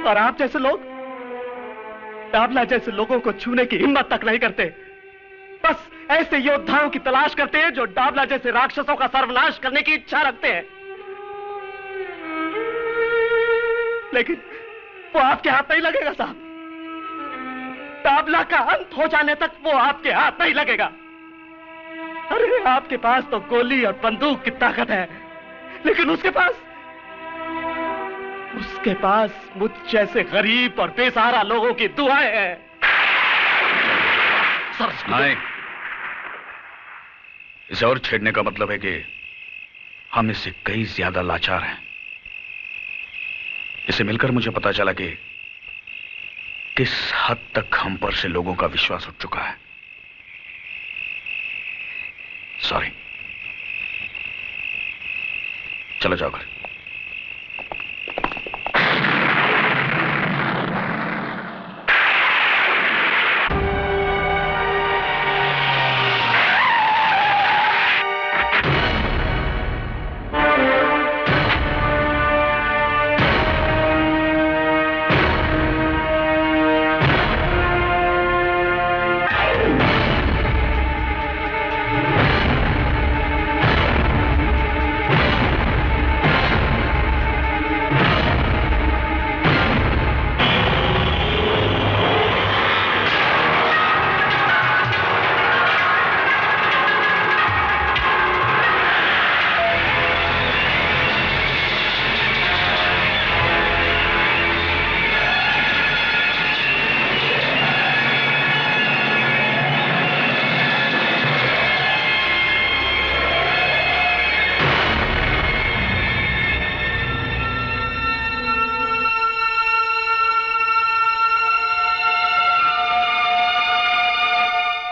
और आप जैसे लोग डाबला जैसे लोगों को छूने की हिम्मत तक नहीं करते। बस ऐसे योद्धाओं की तलाश करते हैं जो डाबला जैसे राक्षसों का सर्वनाश करने की इच्छा रखते हैं। लेकिन वो आपके हाथ नहीं लगेगा साहब। डाबला का अंत हो जाने तक वो आपके हाथ नहीं लगेगा। अरे आपके पास तो गोली और बंदूक की ताकत है, लेकिन उसके पास मुझ जैसे गरीब और बेसहारा लोगों की दुआएं हैं। नहीं, इसे और छेड़ने का मतलब है कि हम इससे कई ज्यादा लाचार हैं। इसे मिलकर मुझे पता चला कि किस हद तक हम पर से लोगों का विश्वास उठ चुका है। सॉरी, चलो जाओ घर।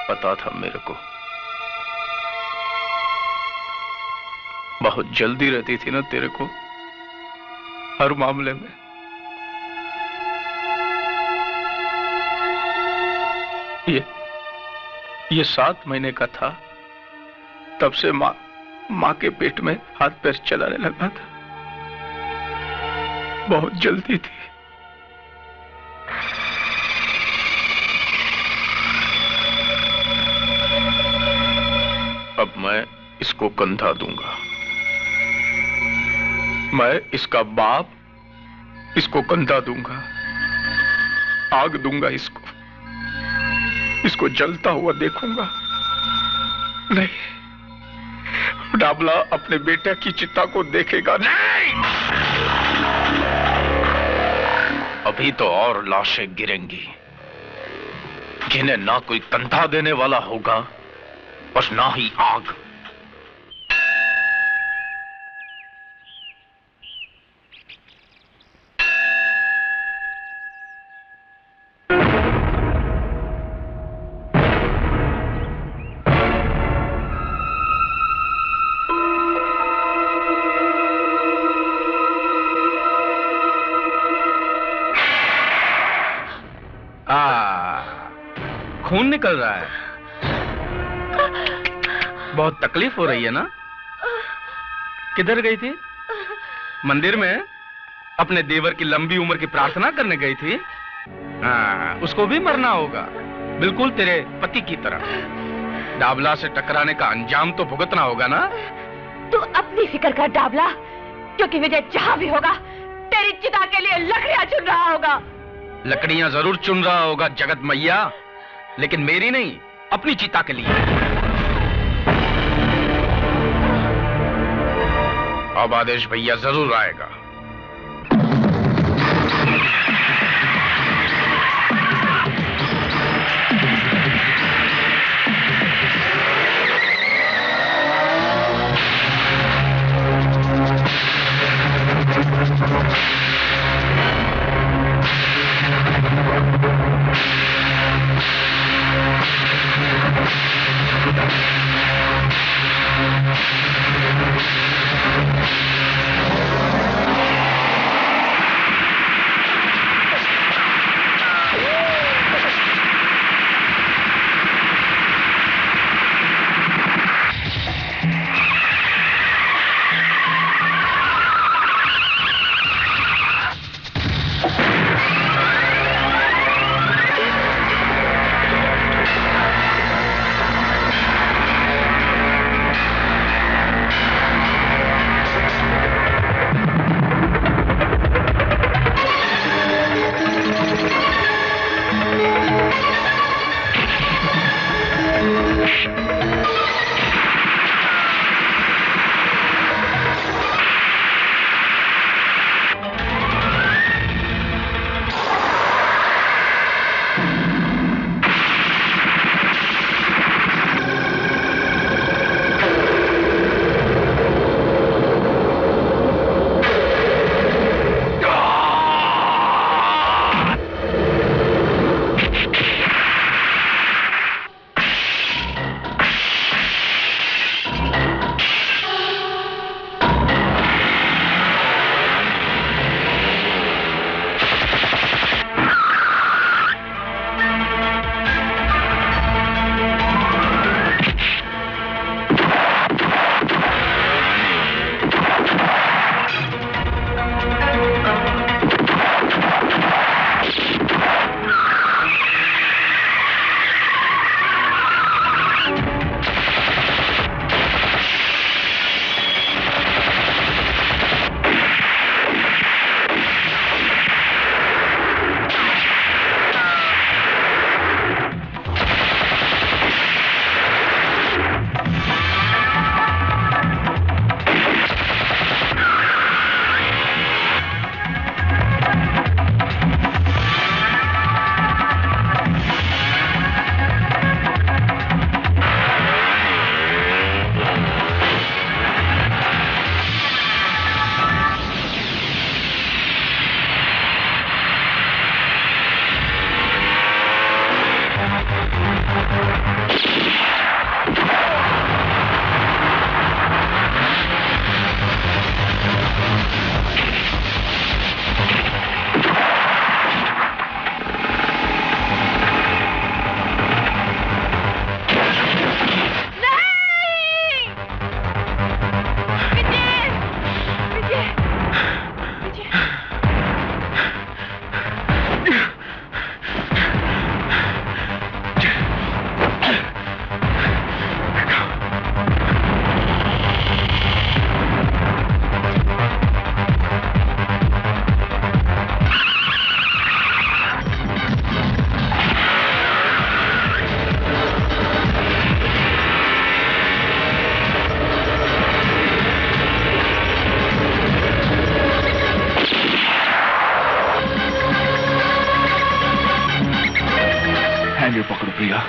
पता था मेरे को, बहुत जल्दी रहती थी ना तेरे को हर मामले में। ये 7 महीने का था, तब से माँ के पेट में हाथ पैर चलाने लगा था। बहुत जल्दी थी। अब मैं इसको कंधा दूंगा। मैं इसका बाप इसको कंधा दूंगा, आग दूंगा इसको जलता हुआ देखूंगा। नहीं, डाबला अपने बेटे की चिता को देखेगा नहीं। अभी तो और लाशें गिरेंगी, जिन्हें ना कोई कंधा देने वाला होगा बस ना ही आग। खून निकल रहा है, बहुत तकलीफ हो रही है ना? किधर गई थी? मंदिर में अपने देवर की लंबी उम्र की प्रार्थना करने गई थी। हाँ, उसको भी मरना होगा, बिल्कुल तेरे पति की तरह। डाबला से टकराने का अंजाम तो भुगतना होगा ना? तू अपनी फिक्र कर डाबला, क्योंकि विजय जहां भी होगा तेरी चिता के लिए लकड़ियां चुन रहा होगा। लकड़ियां जरूर चुन रहा होगा जगत मैया, लेकिन मेरी नहीं, अपनी चिता के लिए। अब आदेश भैया जरूर आएगा। उंगलियां पकड़ो प्रिया।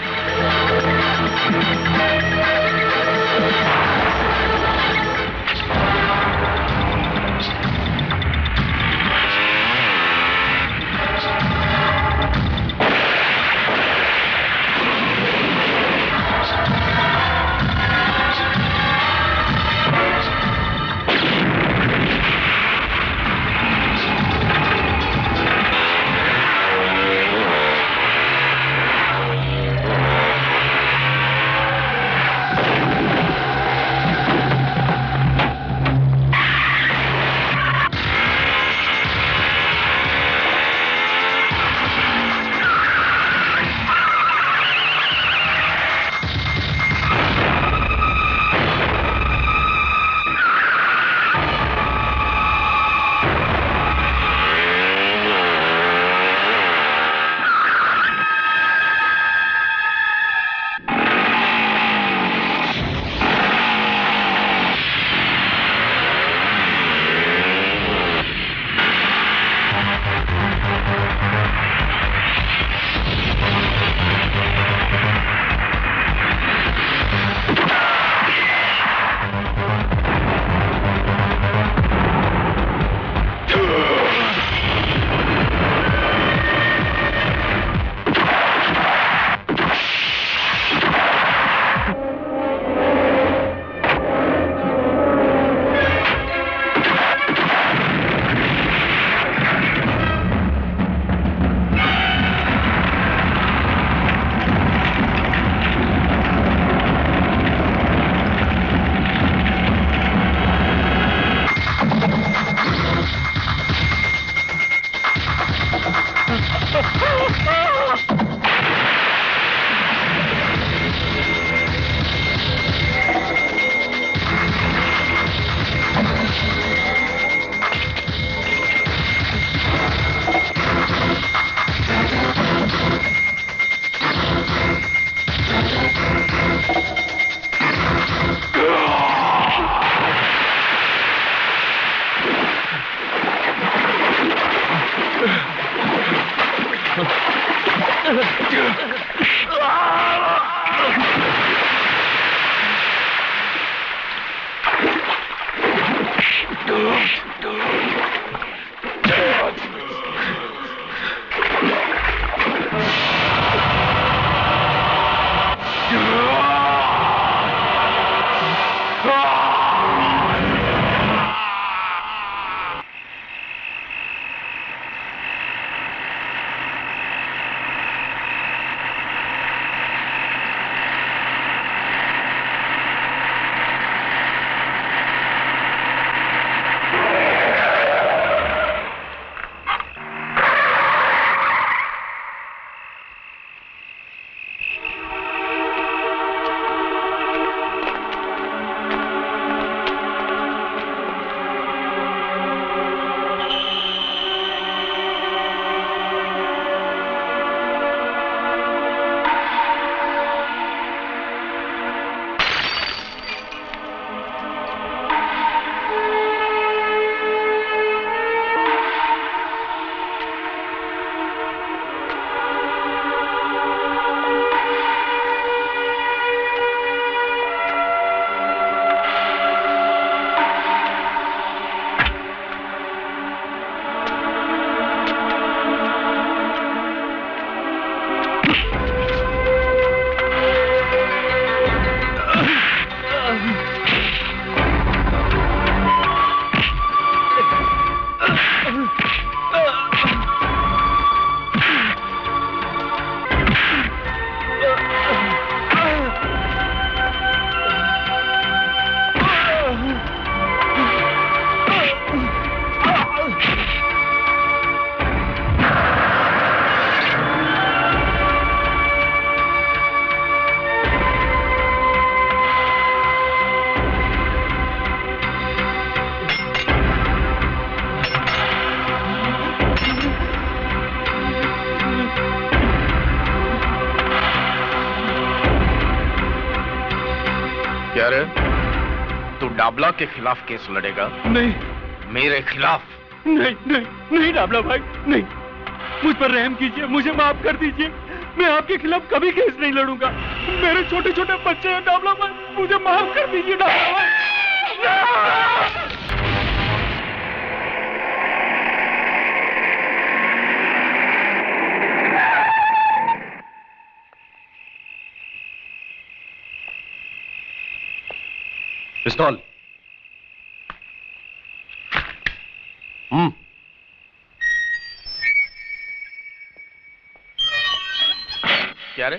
क्या रे? तू डाबला के खिलाफ केस लड़ेगा? नहीं। मेरे खिलाफ? नहीं नहीं नहीं डाबला भाई नहीं, मुझ पर रहम कीजिए, मुझे माफ कर दीजिए, मैं आपके खिलाफ कभी केस नहीं लड़ूंगा। मेरे छोटे छोटे बच्चे हैं डाबला भाई, मुझे माफ कर दीजिए डाबला भाई। पिस्तौल। क्या रे,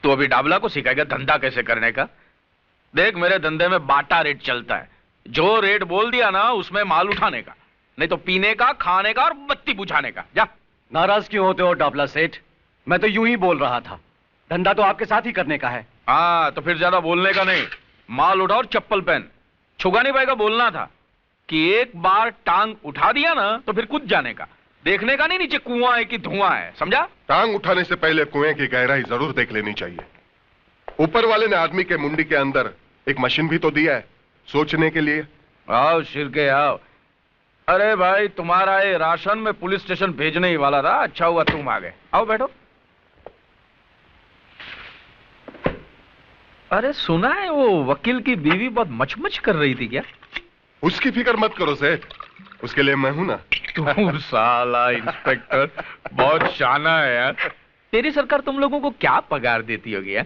तू अभी डाबला को सिखाएगा धंधा कैसे करने का? देख, मेरे धंधे में बाटा रेट चलता है। जो रेट बोल दिया ना उसमें माल उठाने का, नहीं तो पीने का, खाने का और बत्ती बुझाने का। जा। नाराज क्यों होते हो डाबला सेठ? मैं तो यूं ही बोल रहा था, धंधा तो आपके साथ ही करने का है। हाँ, तो फिर ज्यादा बोलने का नहीं, माल उठा और चप्पल पहन। छुगानी भाई का बोलना था कि एक बार टांग उठा दिया ना तो फिर कूद जाने का, देखने का नहीं नीचे कुआं है कि धुआं है, समझा? टांग उठाने से पहले कुएं की गहराई जरूर देख लेनी चाहिए। ऊपर वाले ने आदमी के मुंडी के अंदर एक मशीन भी तो दिया है सोचने के लिए। आओ शिरके आओ। अरे भाई, तुम्हारा ये राशन में पुलिस स्टेशन भेजने ही वाला था, अच्छा हुआ तुम आ गए। आओ बैठो। अरे सुना है वो वकील की बीवी बहुत मचमच कर रही थी क्या? उसकी फिक्र मत करो सेठ, उसके लिए मैं हूं ना। तू साला इंस्पेक्टर बहुत शाना है यार। तेरी सरकार तुम लोगों को क्या पगार देती होगी यार?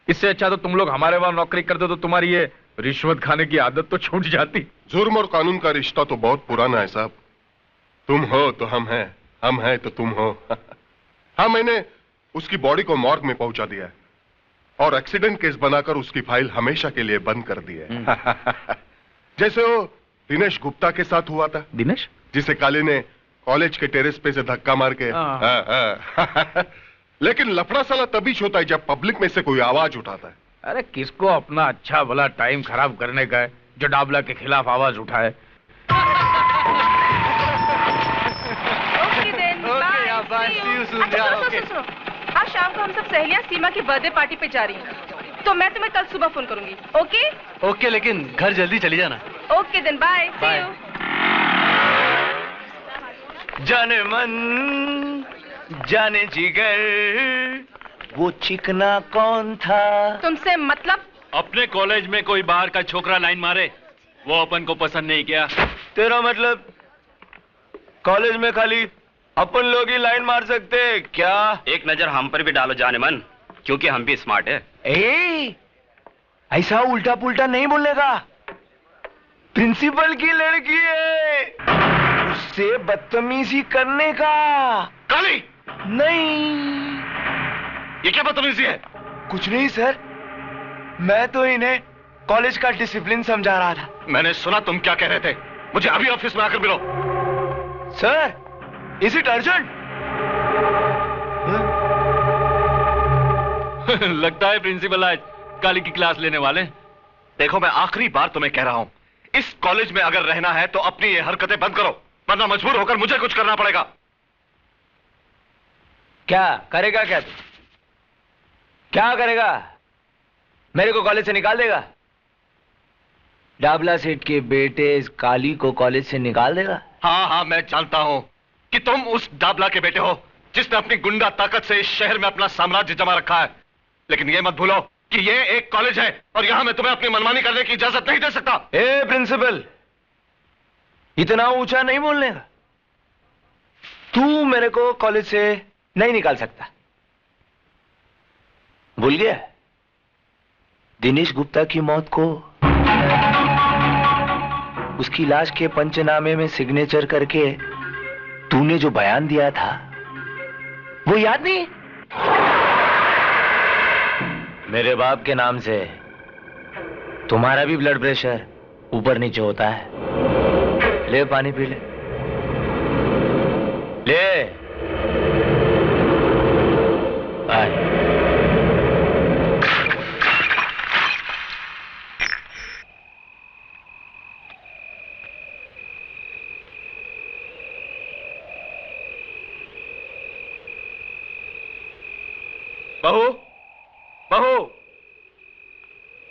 इससे अच्छा तो तुम लोग हमारे वहां नौकरी करते तो तुम्हारी ये रिश्वत खाने की आदत तो छूट जाती। जुर्म और कानून का रिश्ता तो बहुत पुराना है साहब। तुम हो तो हम हैं, हम हैं तो तुम हो। हाँ, मैंने उसकी बॉडी को मॉर्ग में पहुंचा दिया है और एक्सीडेंट केस बनाकर उसकी फाइल हमेशा के लिए बंद कर दी है। जैसे वो दिनेश गुप्ता के साथ हुआ था। दिनेश? जिसे काली ने कॉलेज के टेरेस पे से धक्का मार के। लेकिन लफड़ा साला तभी होता है जब पब्लिक में से कोई आवाज उठाता है। अरे किसको अपना अच्छा भला टाइम खराब करने का है जो डाबला के खिलाफ आवाज उठाए। सुनो, आज शाम को हम सब सहेलियां सीमा की बर्थडे पार्टी पे जा रही हैं, तो मैं तुम्हें कल सुबह फोन करूंगी। ओके? ओके, लेकिन घर जल्दी चली जाना। Okay then, bye, see you. जाने मन जाने जिगर, वो चिकना कौन था? तुमसे मतलब? अपने कॉलेज में कोई बाहर का छोकरा लाइन मारे, वो अपन को पसंद नहीं किया। तेरा मतलब कॉलेज में खाली अपन लोग ही लाइन मार सकते क्या? एक नजर हम पर भी डालो जाने मन, क्योंकि हम भी स्मार्ट है। ऐसा उल्टा पुल्टा नहीं बोलने का। प्रिंसिपल की लड़की है, उससे बदतमीजी करने का। काली! नहीं, ये क्या बदतमीजी है? कुछ नहीं सर, मैं तो इन्हें कॉलेज का डिसिप्लिन समझा रहा था। मैंने सुना तुम क्या कह रहे थे। मुझे अभी ऑफिस में आकर मिलो। Sir, is it urgent? लगता है प्रिंसिपल आज काली की क्लास लेने वाले। देखो, मैं आखिरी बार तुम्हें कह रहा हूं, इस कॉलेज में अगर रहना है तो अपनी ये हरकतें बंद करो, वरना मजबूर होकर मुझे कुछ करना पड़ेगा। क्या करेगा? क्या तू क्या करेगा? मेरे को कॉलेज से निकाल देगा? डाबला सेठ के बेटे इस काली को कॉलेज से निकाल देगा? हाँ, मैं जानता हूं कि तुम उस डाबला के बेटे हो जिसने अपनी गुंडा ताकत से इस शहर में अपना साम्राज्य जमा रखा है। लेकिन ये मत भूलो कि ये एक कॉलेज है और यहां मैं तुम्हें अपनी मनमानी करने की इजाजत नहीं दे सकता। ए प्रिंसिपल, इतना ऊंचा नहीं बोलने का। तू मेरे को कॉलेज से नहीं निकाल सकता। भूल गया दिनेश गुप्ता की मौत को? उसकी लाश के पंचनामे में सिग्नेचर करके तूने जो बयान दिया था वो याद नहीं? मेरे बाप के नाम से तुम्हारा भी ब्लड प्रेशर ऊपर नीचे होता है। ले पानी पी ले। आए। बहू, बहू।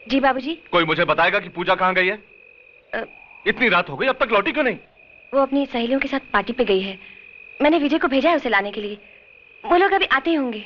जी बाबूजी। कोई मुझे बताएगा कि पूजा कहां गई है? इतनी रात हो गई, अब तक लौटी क्यों नहीं? वो अपनी सहेलियों के साथ पार्टी पे गई है। मैंने विजय को भेजा है उसे लाने के लिए। वो लोग अभी आते ही होंगे।